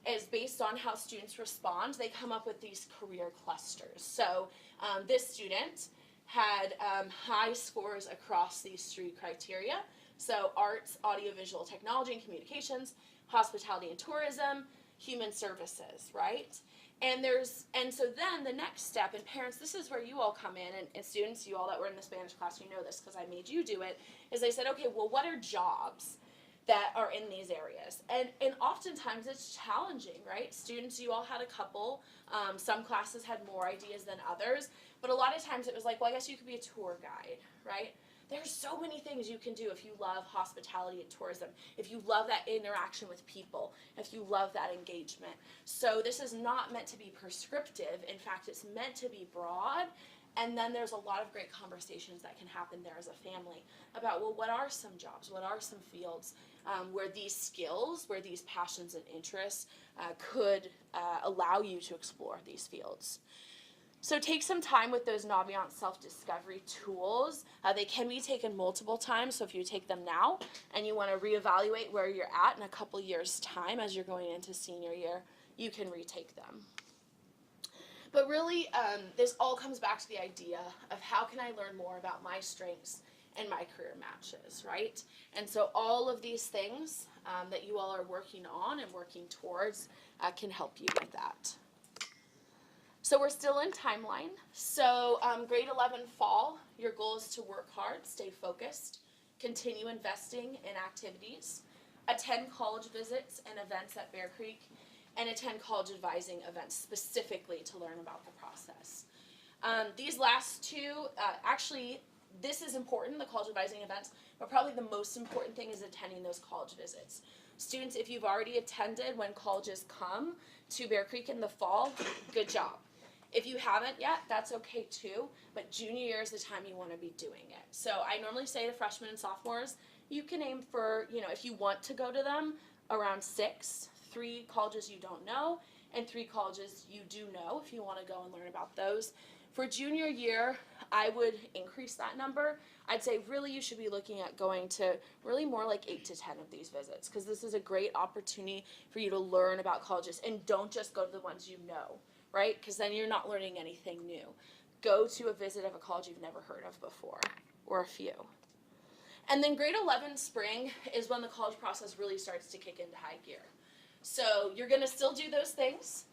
is based on how students respond, they come up with these career clusters. So this student had high scores across these three criteria. So arts, audiovisual technology and communications, hospitality and tourism, human services, right? And so then the next step, and parents, this is where you all come in, and students, you all that were in the Spanish class, you know this because I made you do it, is they said, okay, well, what are jobs that are in these areas? And oftentimes it's challenging, right? Students, you all had a couple, some classes had more ideas than others, but a lot of times it was like, well, I guess you could be a tour guide, right? There's so many things you can do if you love hospitality and tourism, if you love that interaction with people, if you love that engagement. So this is not meant to be prescriptive. In fact, it's meant to be broad. And then there's a lot of great conversations that can happen there as a family about, well, what are some jobs? What are some fields where these skills, where these passions and interests could allow you to explore these fields? So take some time with those Naviance self-discovery tools. They can be taken multiple times, so if you take them now and you want to reevaluate where you're at in a couple years' time as you're going into senior year, you can retake them. But really, this all comes back to the idea of how can I learn more about my strengths and my career matches, right? And so all of these things that you all are working on and working towards can help you with that. So we're still in timeline. So grade 11 fall, your goal is to work hard, stay focused, continue investing in activities, attend college visits and events at Bear Creek, and attend college advising events specifically to learn about the process. These last two, actually, this is important, the college advising events, but probably the most important thing is attending those college visits. Students, if you've already attended when colleges come to Bear Creek in the fall, good job. If you haven't yet, that's okay too, but junior year is the time you want to be doing it. So I normally say to freshmen and sophomores, you can aim for, if you want to go to them, around 6, 3 colleges you don't know, and 3 colleges you do know if you want to go and learn about those. For junior year, I would increase that number. I'd say really you should be looking at going to really more like 8 to 10 of these visits, because this is a great opportunity for you to learn about colleges, and don't just go to the ones you know, right? Because then you're not learning anything new. Go to a visit of a college you've never heard of before, or a few. And then grade 11 spring is when the college process really starts to kick into high gear. So you're going to still do those things,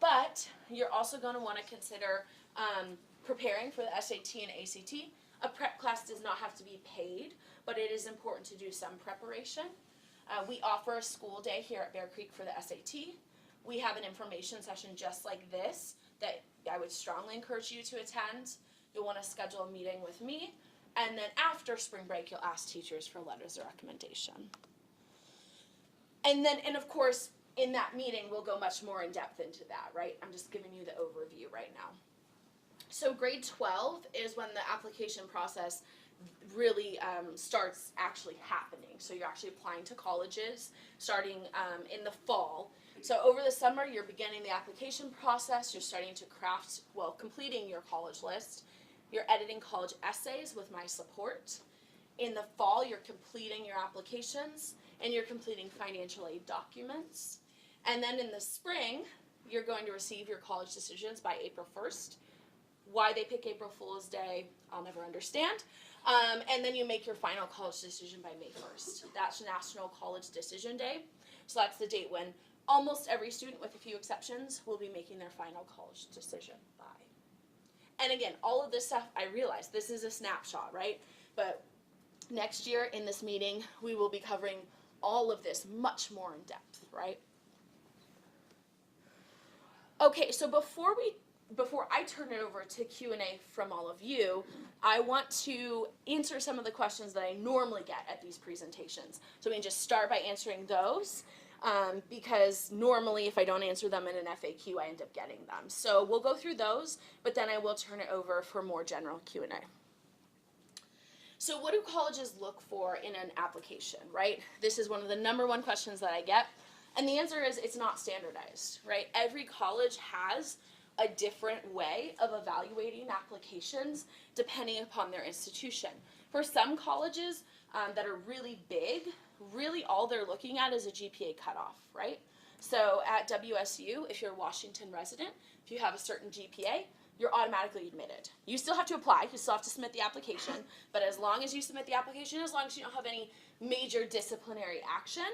but you're also going to want to consider preparing for the SAT and ACT. A prep class does not have to be paid, but it is important to do some preparation. We offer a school day here at Bear Creek for the SAT. We have an information session just like this that I would strongly encourage you to attend. You'll want to schedule a meeting with me, and then after spring break, you'll ask teachers for letters of recommendation. And of course, in that meeting, we'll go much more in depth into that, right? I'm just giving you the overview right now. So grade 12 is when the application process really starts actually happening. So you're actually applying to colleges starting in the fall. So over the summer, you're beginning the application process. You're starting to craft, completing your college list. You're editing college essays with my support. In the fall, you're completing your applications and you're completing financial aid documents. And then in the spring, you're going to receive your college decisions by April 1st. Why they pick April Fool's Day, I'll never understand. And then you make your final college decision by May 1st. That's National College Decision Day. So that's the date when almost every student, with a few exceptions, will be making their final college decision by. And again, all of this stuff, I realize this is a snapshot, right? But next year in this meeting, we will be covering all of this much more in depth, right? Okay, so before I turn it over to Q&A from all of you, I want to answer some of the questions that I normally get at these presentations. So we can just start by answering those, because normally if I don't answer them in an FAQ, I end up getting them. So we'll go through those, but then I will turn it over for more general Q&A. So what do colleges look for in an application, right? This is one of the #1 questions that I get. And the answer is it's not standardized, right? Every college has a different way of evaluating applications depending upon their institution. For some colleges that are really big, really all they're looking at is a GPA cutoff, right? So at WSU, if you're a Washington resident, if you have a certain GPA, you're automatically admitted. You still have to apply, you still have to submit the application, but as long as you submit the application, as long as you don't have any major disciplinary action,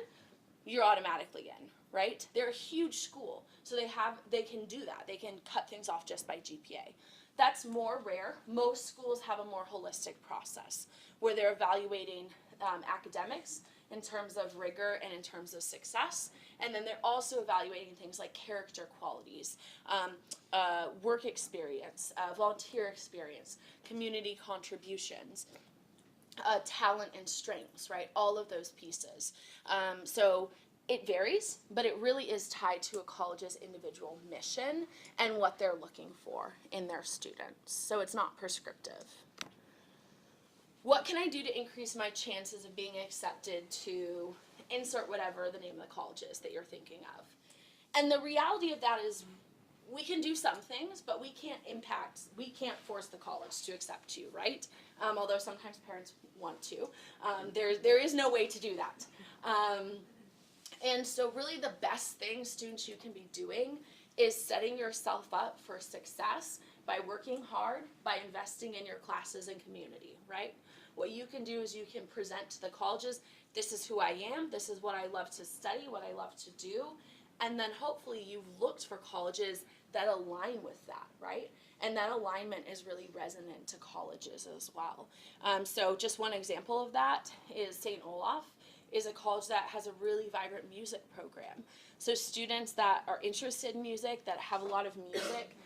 you're automatically in, right? They're a huge school, so they can do that. They can cut things off just by GPA. That's more rare. Most schools have a more holistic process where they're evaluating academics in terms of rigor and in terms of success, and then they're also evaluating things like character qualities, work experience, volunteer experience, community contributions, talent and strengths, right? All of those pieces. So it varies, but it really is tied to a college's individual mission and what they're looking for in their students. So it's not prescriptive. What can I do to increase my chances of being accepted to insert whatever the name of the college is that you're thinking of? And the reality of that is we can do some things, but we can't force the college to accept you, right? Although sometimes parents want to. There is no way to do that. And so really the best thing, students, you can be doing is setting yourself up for success by working hard, by investing in your classes and community, right? What you can do is you can present to the colleges, this is who I am, this is what I love to study, what I love to do, and then hopefully you've looked for colleges that align with that, right? And that alignment is really resonant to colleges as well. So just one example of that is St. Olaf is a college that has a really vibrant music program. So students that are interested in music, that have a lot of music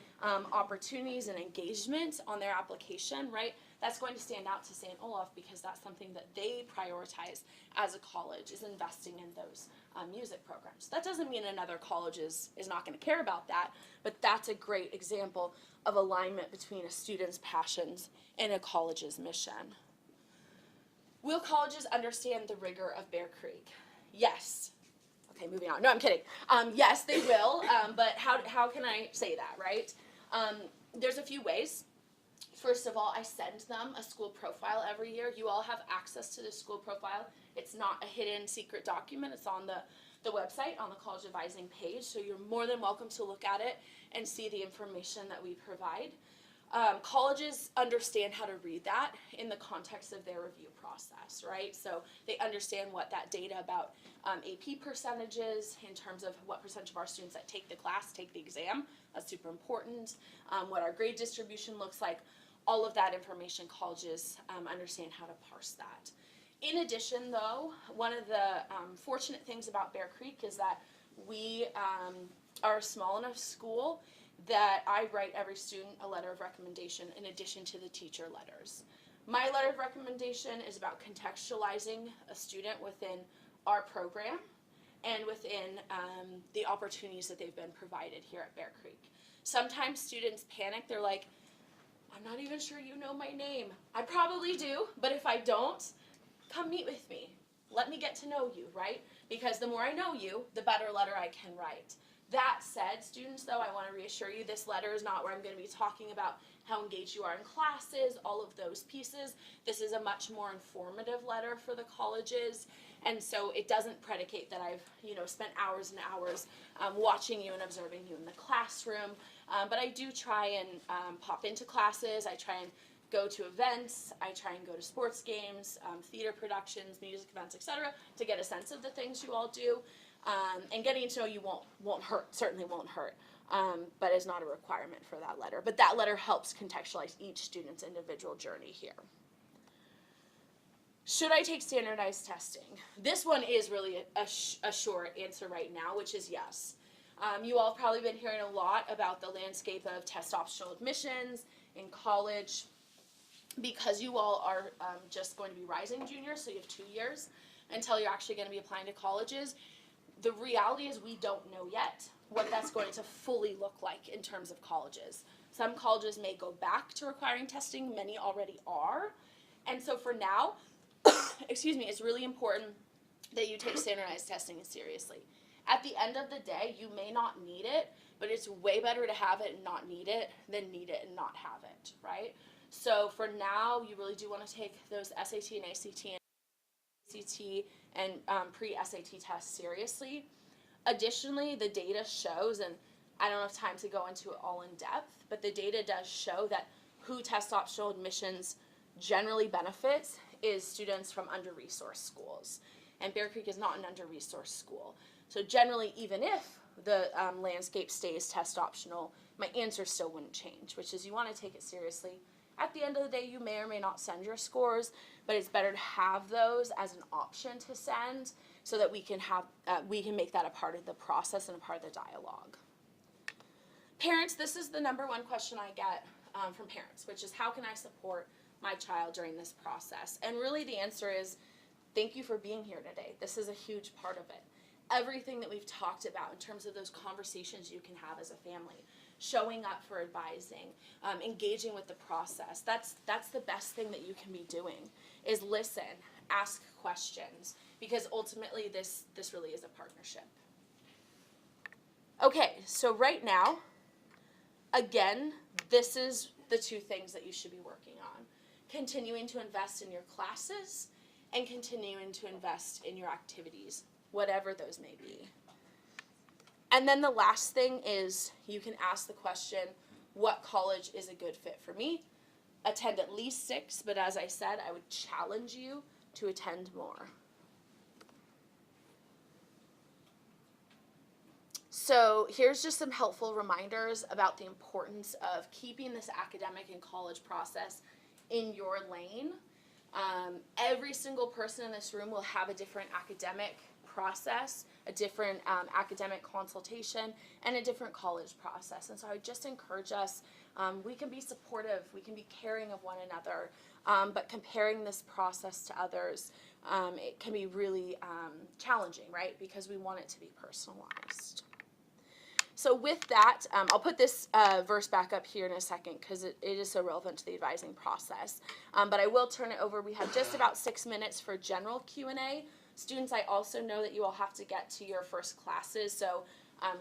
opportunities and engagement on their application, right? That's going to stand out to St. Olaf because that's something that they prioritize as a college, is investing in those music programs. That doesn't mean another college is not going to care about that, but that's a great example of alignment between a student's passions and a college's mission. Will colleges understand the rigor of Bear Creek? Yes. Okay, moving on. No, I'm kidding. Yes, they will, but how can I say that, right? There's a few ways. First of all, I send them a school profile every year. You all have access to the school profile. It's not a hidden secret document. It's on the website, on the college advising page, so you're more than welcome to look at it and see the information that we provide. Colleges understand how to read that in the context of their review process, right? So they understand what that data about AP percentages in terms of what percentage of our students that take the class take the exam. That's super important. What our grade distribution looks like. All of that information, colleges understand how to parse that. In addition, though, one of the fortunate things about Bear Creek is that we are a small enough school that I write every student a letter of recommendation in addition to the teacher letters. My letter of recommendation is about contextualizing a student within our program and within the opportunities that they've been provided here at Bear Creek. Sometimes students panic. They're like, I'm not even sure you know my name. I probably do, but if I don't, come meet with me. Let me get to know you, right? Because the more I know you, the better letter I can write. That said, students, though, I want to reassure you, this letter is not where I'm going to be talking about how engaged you are in classes, all of those pieces. This is a much more informative letter for the colleges, and so it doesn't predicate that I've, spent hours and hours watching you and observing you in the classroom. But I do try and pop into classes. I try and go to events. I try and go to sports games, theater productions, music events, etc., to get a sense of the things you all do. And getting to know you won't hurt, certainly won't hurt, but is not a requirement for that letter. But that letter helps contextualize each student's individual journey here. Should I take standardized testing? This one is really a short answer right now, which is yes. You all have probably been hearing a lot about the landscape of test optional admissions in college. Because you all are just going to be rising juniors, so you have 2 years until you're actually going to be applying to colleges. The reality is we don't know yet what that's going to fully look like in terms of colleges. Some colleges may go back to requiring testing, many already are. And so for now, it's really important that you take standardized testing seriously. At the end of the day, you may not need it, but it's way better to have it and not need it than need it and not have it, right? So for now, you really do want to take those SAT and ACT and pre-SAT tests seriously. Additionally, the data shows, and I don't have time to go into it all in depth, but the data does show that who test optional admissions generally benefits is students from under-resourced schools. And Bear Creek is not an under-resourced school. So generally, even if the landscape stays test optional, my answer still wouldn't change, which is you want to take it seriously. At the end of the day, you may or may not send your scores, but it's better to have those as an option to send so that we can make that a part of the process and a part of the dialogue. Parents, this is the number one question I get from parents, which is how can I support my child during this process? And really the answer is thank you for being here today. This is a huge part of it. Everything that we've talked about in terms of those conversations you can have as a family, showing up for advising, engaging with the process. That's the best thing that you can be doing is listen, ask questions, because ultimately this really is a partnership. Okay, so right now, again, this is the two things that you should be working on. Continuing to invest in your classes and continuing to invest in your activities, whatever those may be. And then the last thing is you can ask the question, what college is a good fit for me? Attend at least 6, but as I said, I would challenge you to attend more. So here's just some helpful reminders about the importance of keeping this academic and college process in your lane. Every single person in this room will have a different academic process, a different academic consultation, and a different college process. And so I would just encourage us, we can be supportive, we can be caring of one another, but comparing this process to others, it can be really challenging, right? Because we want it to be personalized. So with that, I'll put this verse back up here in a second because it is so relevant to the advising process. But I will turn it over. We have just about 6 minutes for general Q&A. Students, I also know that you all have to get to your first classes, so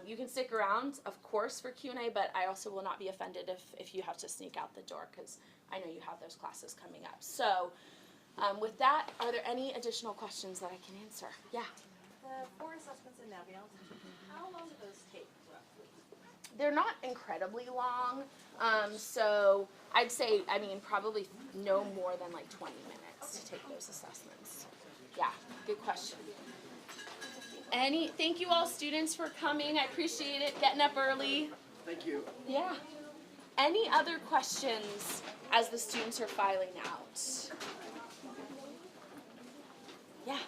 you can stick around, of course, for Q&A, but I also will not be offended if you have to sneak out the door because I know you have those classes coming up. So with that, are there any additional questions that I can answer? Yeah. The 4 assessments in Naviance, how long do those take roughly? they're not incredibly long. So I'd say, I mean, probably no more than like 20 minutes to take those assessments. Yeah, good question. Thank you all students for coming. I appreciate it, getting up early. Thank you. Yeah. Any other questions as the students are filing out? Yeah.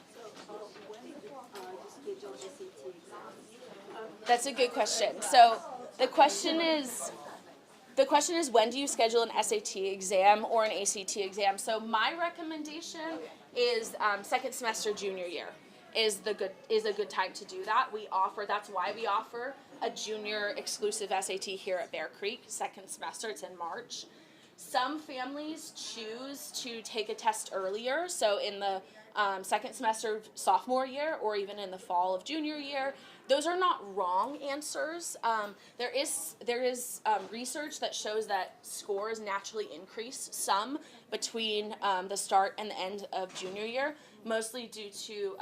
That's a good question. So the question is when do you schedule an SAT exam or an ACT exam? So my recommendation is second semester junior year is a good time to do that. That's why we offer a junior exclusive SAT here at Bear Creek, second semester. It's in March. Some families choose to take a test earlier, so in the second semester of sophomore year or even in the fall of junior year. Those are not wrong answers. There is research that shows that scores naturally increase some between the start and the end of junior year, mostly due to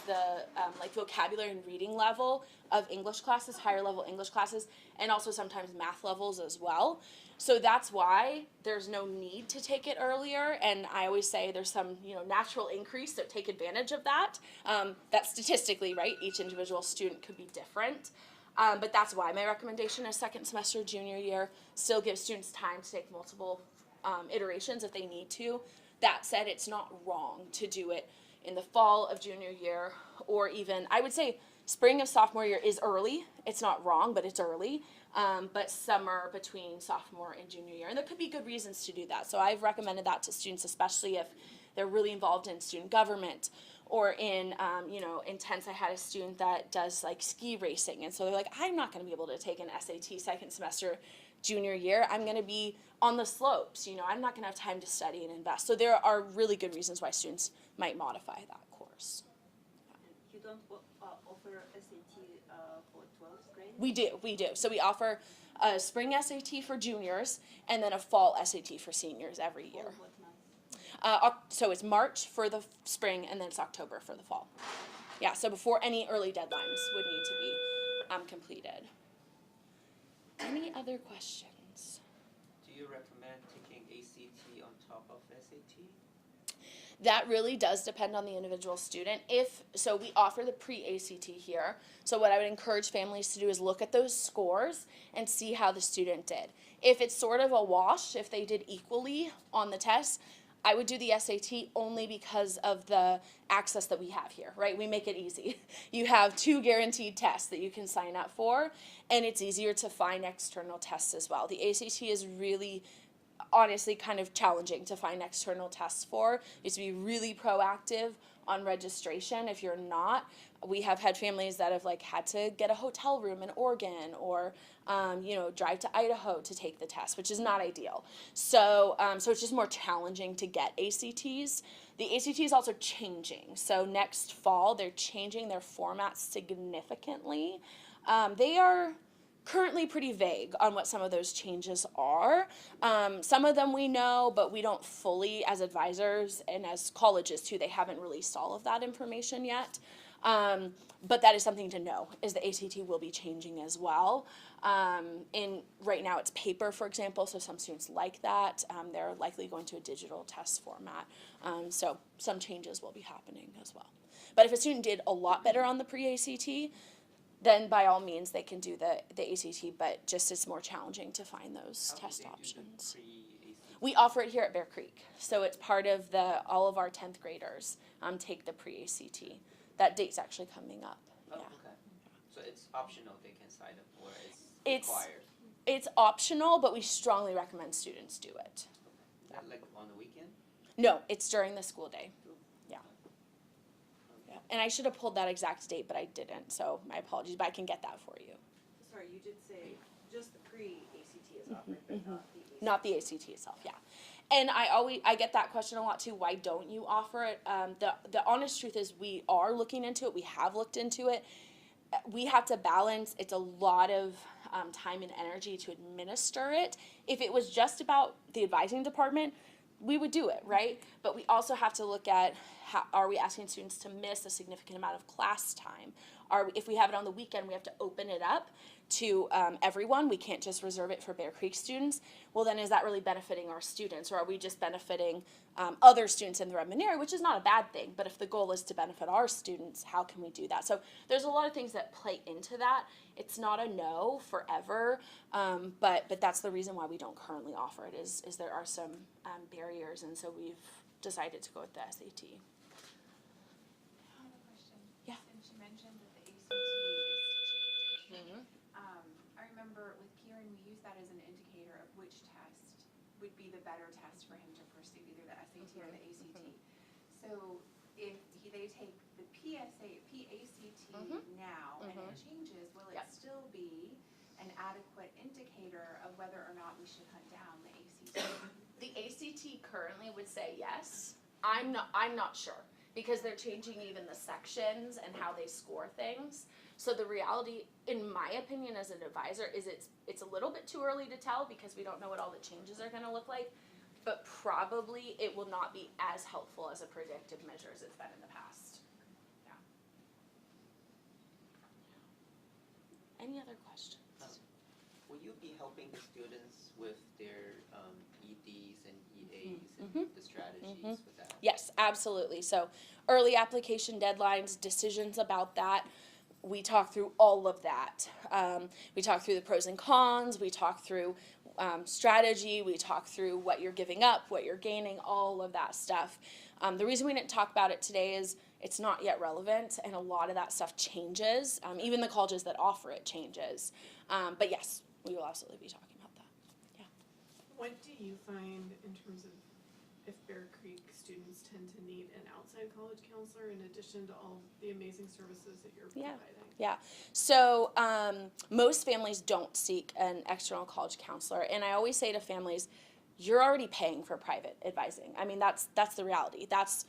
the like vocabulary and reading level of English classes, higher level English classes, and also sometimes math levels as well. So that's why there's no need to take it earlier, and I always say there's some natural increase, so take advantage of that. That statistically, right, each individual student could be different, but that's why my recommendation is second semester junior year. Still gives students time to take multiple iterations if they need to. That said, it's not wrong to do it in the fall of junior year, or even, I would say spring of sophomore year is early. It's not wrong, but it's early. But summer between sophomore and junior year. And there could be good reasons to do that. So I've recommended that to students, especially if they're really involved in student government or in, intense. I had a student that does like ski racing. And so they're like, I'm not going to be able to take an SAT second semester junior year. I'm going to be on the slopes. I'm not going to have time to study and invest. So there are really good reasons why students might modify that course. You don't offer SAT for 12th grade? We do. So we offer a spring SAT for juniors and then a fall SAT for seniors every year. Or what month? So it's March for the spring and then it's October for the fall. Yeah, so before any early deadlines would need to be completed. Any other questions? Do you recommend taking ACT on top of SAT? That really does depend on the individual student. So we offer the pre-ACT here. So what I would encourage families to do is look at those scores and see how the student did. If it's sort of a wash, if they did equally on the test, I would do the SAT only because of the access that we have here, right? We make it easy. You have 2 guaranteed tests that you can sign up for, and it's easier to find external tests as well. The ACT is really honestly kind of challenging to find external tests for. You have to be really proactive on registration. If you're not, we have had families that have had to get a hotel room in Oregon or drive to Idaho to take the test, which is not ideal. So so it's just more challenging to get ACTs. The ACT is also changing. So next fall they're changing their format significantly. They are currently pretty vague on what some of those changes are. Some of them we know, but we don't fully, as advisors and as colleges too, they haven't released all of that information yet. But that is something to know, is the ACT will be changing as well. Right now it's paper, for example, so some students like that. They're likely going to a digital test format. So some changes will be happening as well. But if a student did a lot better on the pre-ACT, then by all means they can do the ACT, but just it's more challenging to find those test options. We offer it here at Bear Creek, so it's part of all of our 10th graders take the pre-ACT. That date's actually coming up. Oh, Yeah. okay. So it's optional, they can sign up for it, it's required. It's optional, but we strongly recommend students do it. Okay. Like on the weekend? No, it's during the school day. Yeah. Yeah. And I should have pulled that exact date, but I didn't, so my apologies, but I can get that for you. Sorry, you did say just the pre-ACT is offered, but Not the ACT itself, yeah. And I get that question a lot too, why don't you offer it? The honest truth is we are looking into it, we have looked into it. We have to balance, it's a lot of time and energy to administer it. If it was just about the advising department, we would do it, right? But we also have to look at are we asking students to miss a significant amount of class time? if we have it on the weekend, we have to open it up to everyone. We can't just reserve it for Bear Creek students. Well, then is that really benefiting our students, or are we just benefiting other students in the Redmond area, which is not a bad thing, but if the goal is to benefit our students, how can we do that? So there's a lot of things that play into that. It's not a no forever, but that's the reason why we don't currently offer it, is there are some barriers, and so we've decided to go with the SAT. I have a question. Yeah. Since you mentioned that the ACT is changing, I remember with Kieran, we used that as an indicator of which test would be the better test for him to pursue, either the SAT or the ACT. So if they take the PACT now and it changes, will it still be an adequate indicator of whether or not we should hunt down the ACT? The ACT currently would say yes. I'm not sure, because they're changing even the sections and how they score things. So the reality, in my opinion as an advisor, is it's a little bit too early to tell, because we don't know what all the changes are going to look like, but probably it will not be as helpful as a predictive measure as it's been in the past. Yeah. Any other questions? Will you be helping the students with their EDs and EAs and the strategies with that? Yes, absolutely. So early application deadlines, decisions about that. We talk through all of that. We talk through the pros and cons. We talk through strategy. We talk through what you're giving up, what you're gaining, all of that stuff. The reason we didn't talk about it today is it's not yet relevant, and a lot of that stuff changes. Even the colleges that offer it changes. But yes, we will absolutely be talking about that. Yeah. What do you find in terms of if Bear Creek students tend to need an outside college counselor in addition to all the amazing services that you're providing? Yeah. So most families don't seek an external college counselor, and I always say to families, you're already paying for private advising. I mean, that's the reality. That's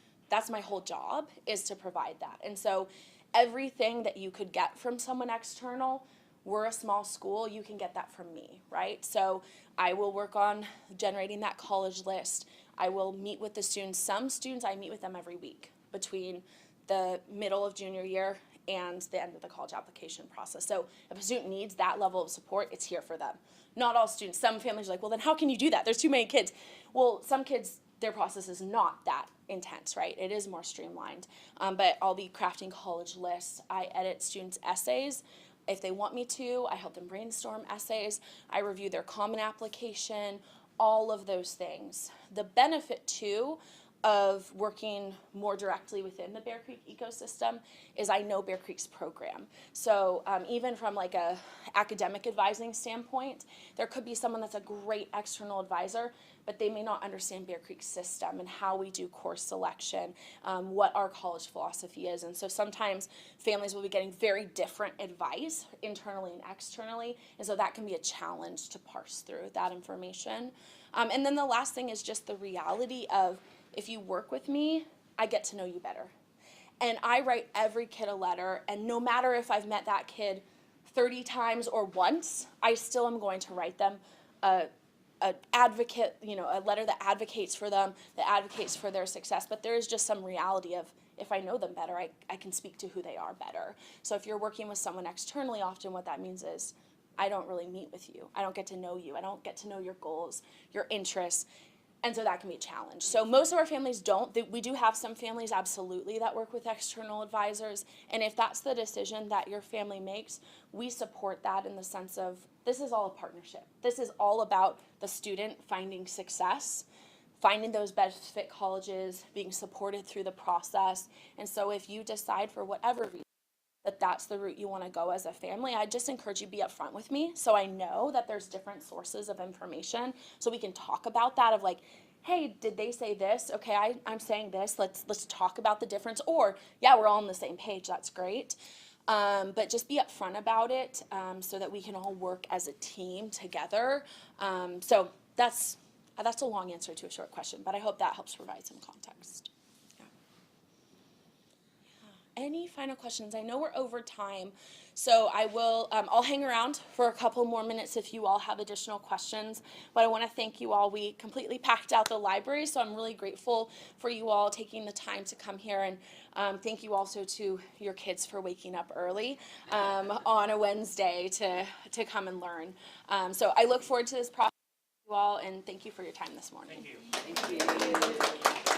my whole job, is to provide that. And so everything that you could get from someone external, we're a small school, you can get that from me, right? So I will work on generating that college list. I will meet with the students. Some students, I meet with them every week between the middle of junior year and the end of the college application process. So if a student needs that level of support, it's here for them. Not all students. Some families are like, well, then how can you do that? There's too many kids. Well, some kids, their process is not that intense, right? It is more streamlined. But I'll be crafting college lists. I edit students' essays. If they want me to, I help them brainstorm essays. I review their common application, all of those things. The benefit, too, of working more directly within the Bear Creek ecosystem is I know Bear Creek's program. So even from like a academic advising standpoint, there could be someone that's a great external advisor, but they may not understand Bear Creek's system and how we do course selection, what our college philosophy is. And so sometimes families will be getting very different advice internally and externally, and so that can be a challenge to parse through that information. And then the last thing is just the reality of, if you work with me, I get to know you better. And I write every kid a letter, and no matter if I've met that kid 30 times or once, I still am going to write them a advocate, a letter that advocates for them, that advocates for their success. But there is just some reality of, if I know them better, I can speak to who they are better. So if you're working with someone externally, often what that means is I don't really meet with you. I don't get to know you. I don't get to know your goals, your interests. And so that can be a challenge. So most of our families don't. We do have some families, absolutely, that work with external advisors. And if that's the decision that your family makes, we support that in the sense of, this is all a partnership. This is all about the student finding success, finding those best fit colleges, being supported through the process. And so if you decide for whatever reason that that's the route you want to go as a family, I just encourage you to be upfront with me, so I know that there's different sources of information, so we can talk about that of like, hey, did they say this? Okay, I'm saying this. Let's talk about the difference. Or, yeah, we're all on the same page. That's great. But just be upfront about it, so that we can all work as a team together. So that's a long answer to a short question, but I hope that helps provide some context. Yeah. any final questions? I know we're over time, so I will, I'll hang around for a couple more minutes if you all have additional questions. But I want to thank you all. We completely packed out the library, so I'm really grateful for you all taking the time to come here. And thank you also to your kids for waking up early on a Wednesday to come and learn. So I look forward to this process, you all, and thank you for your time this morning. Thank you.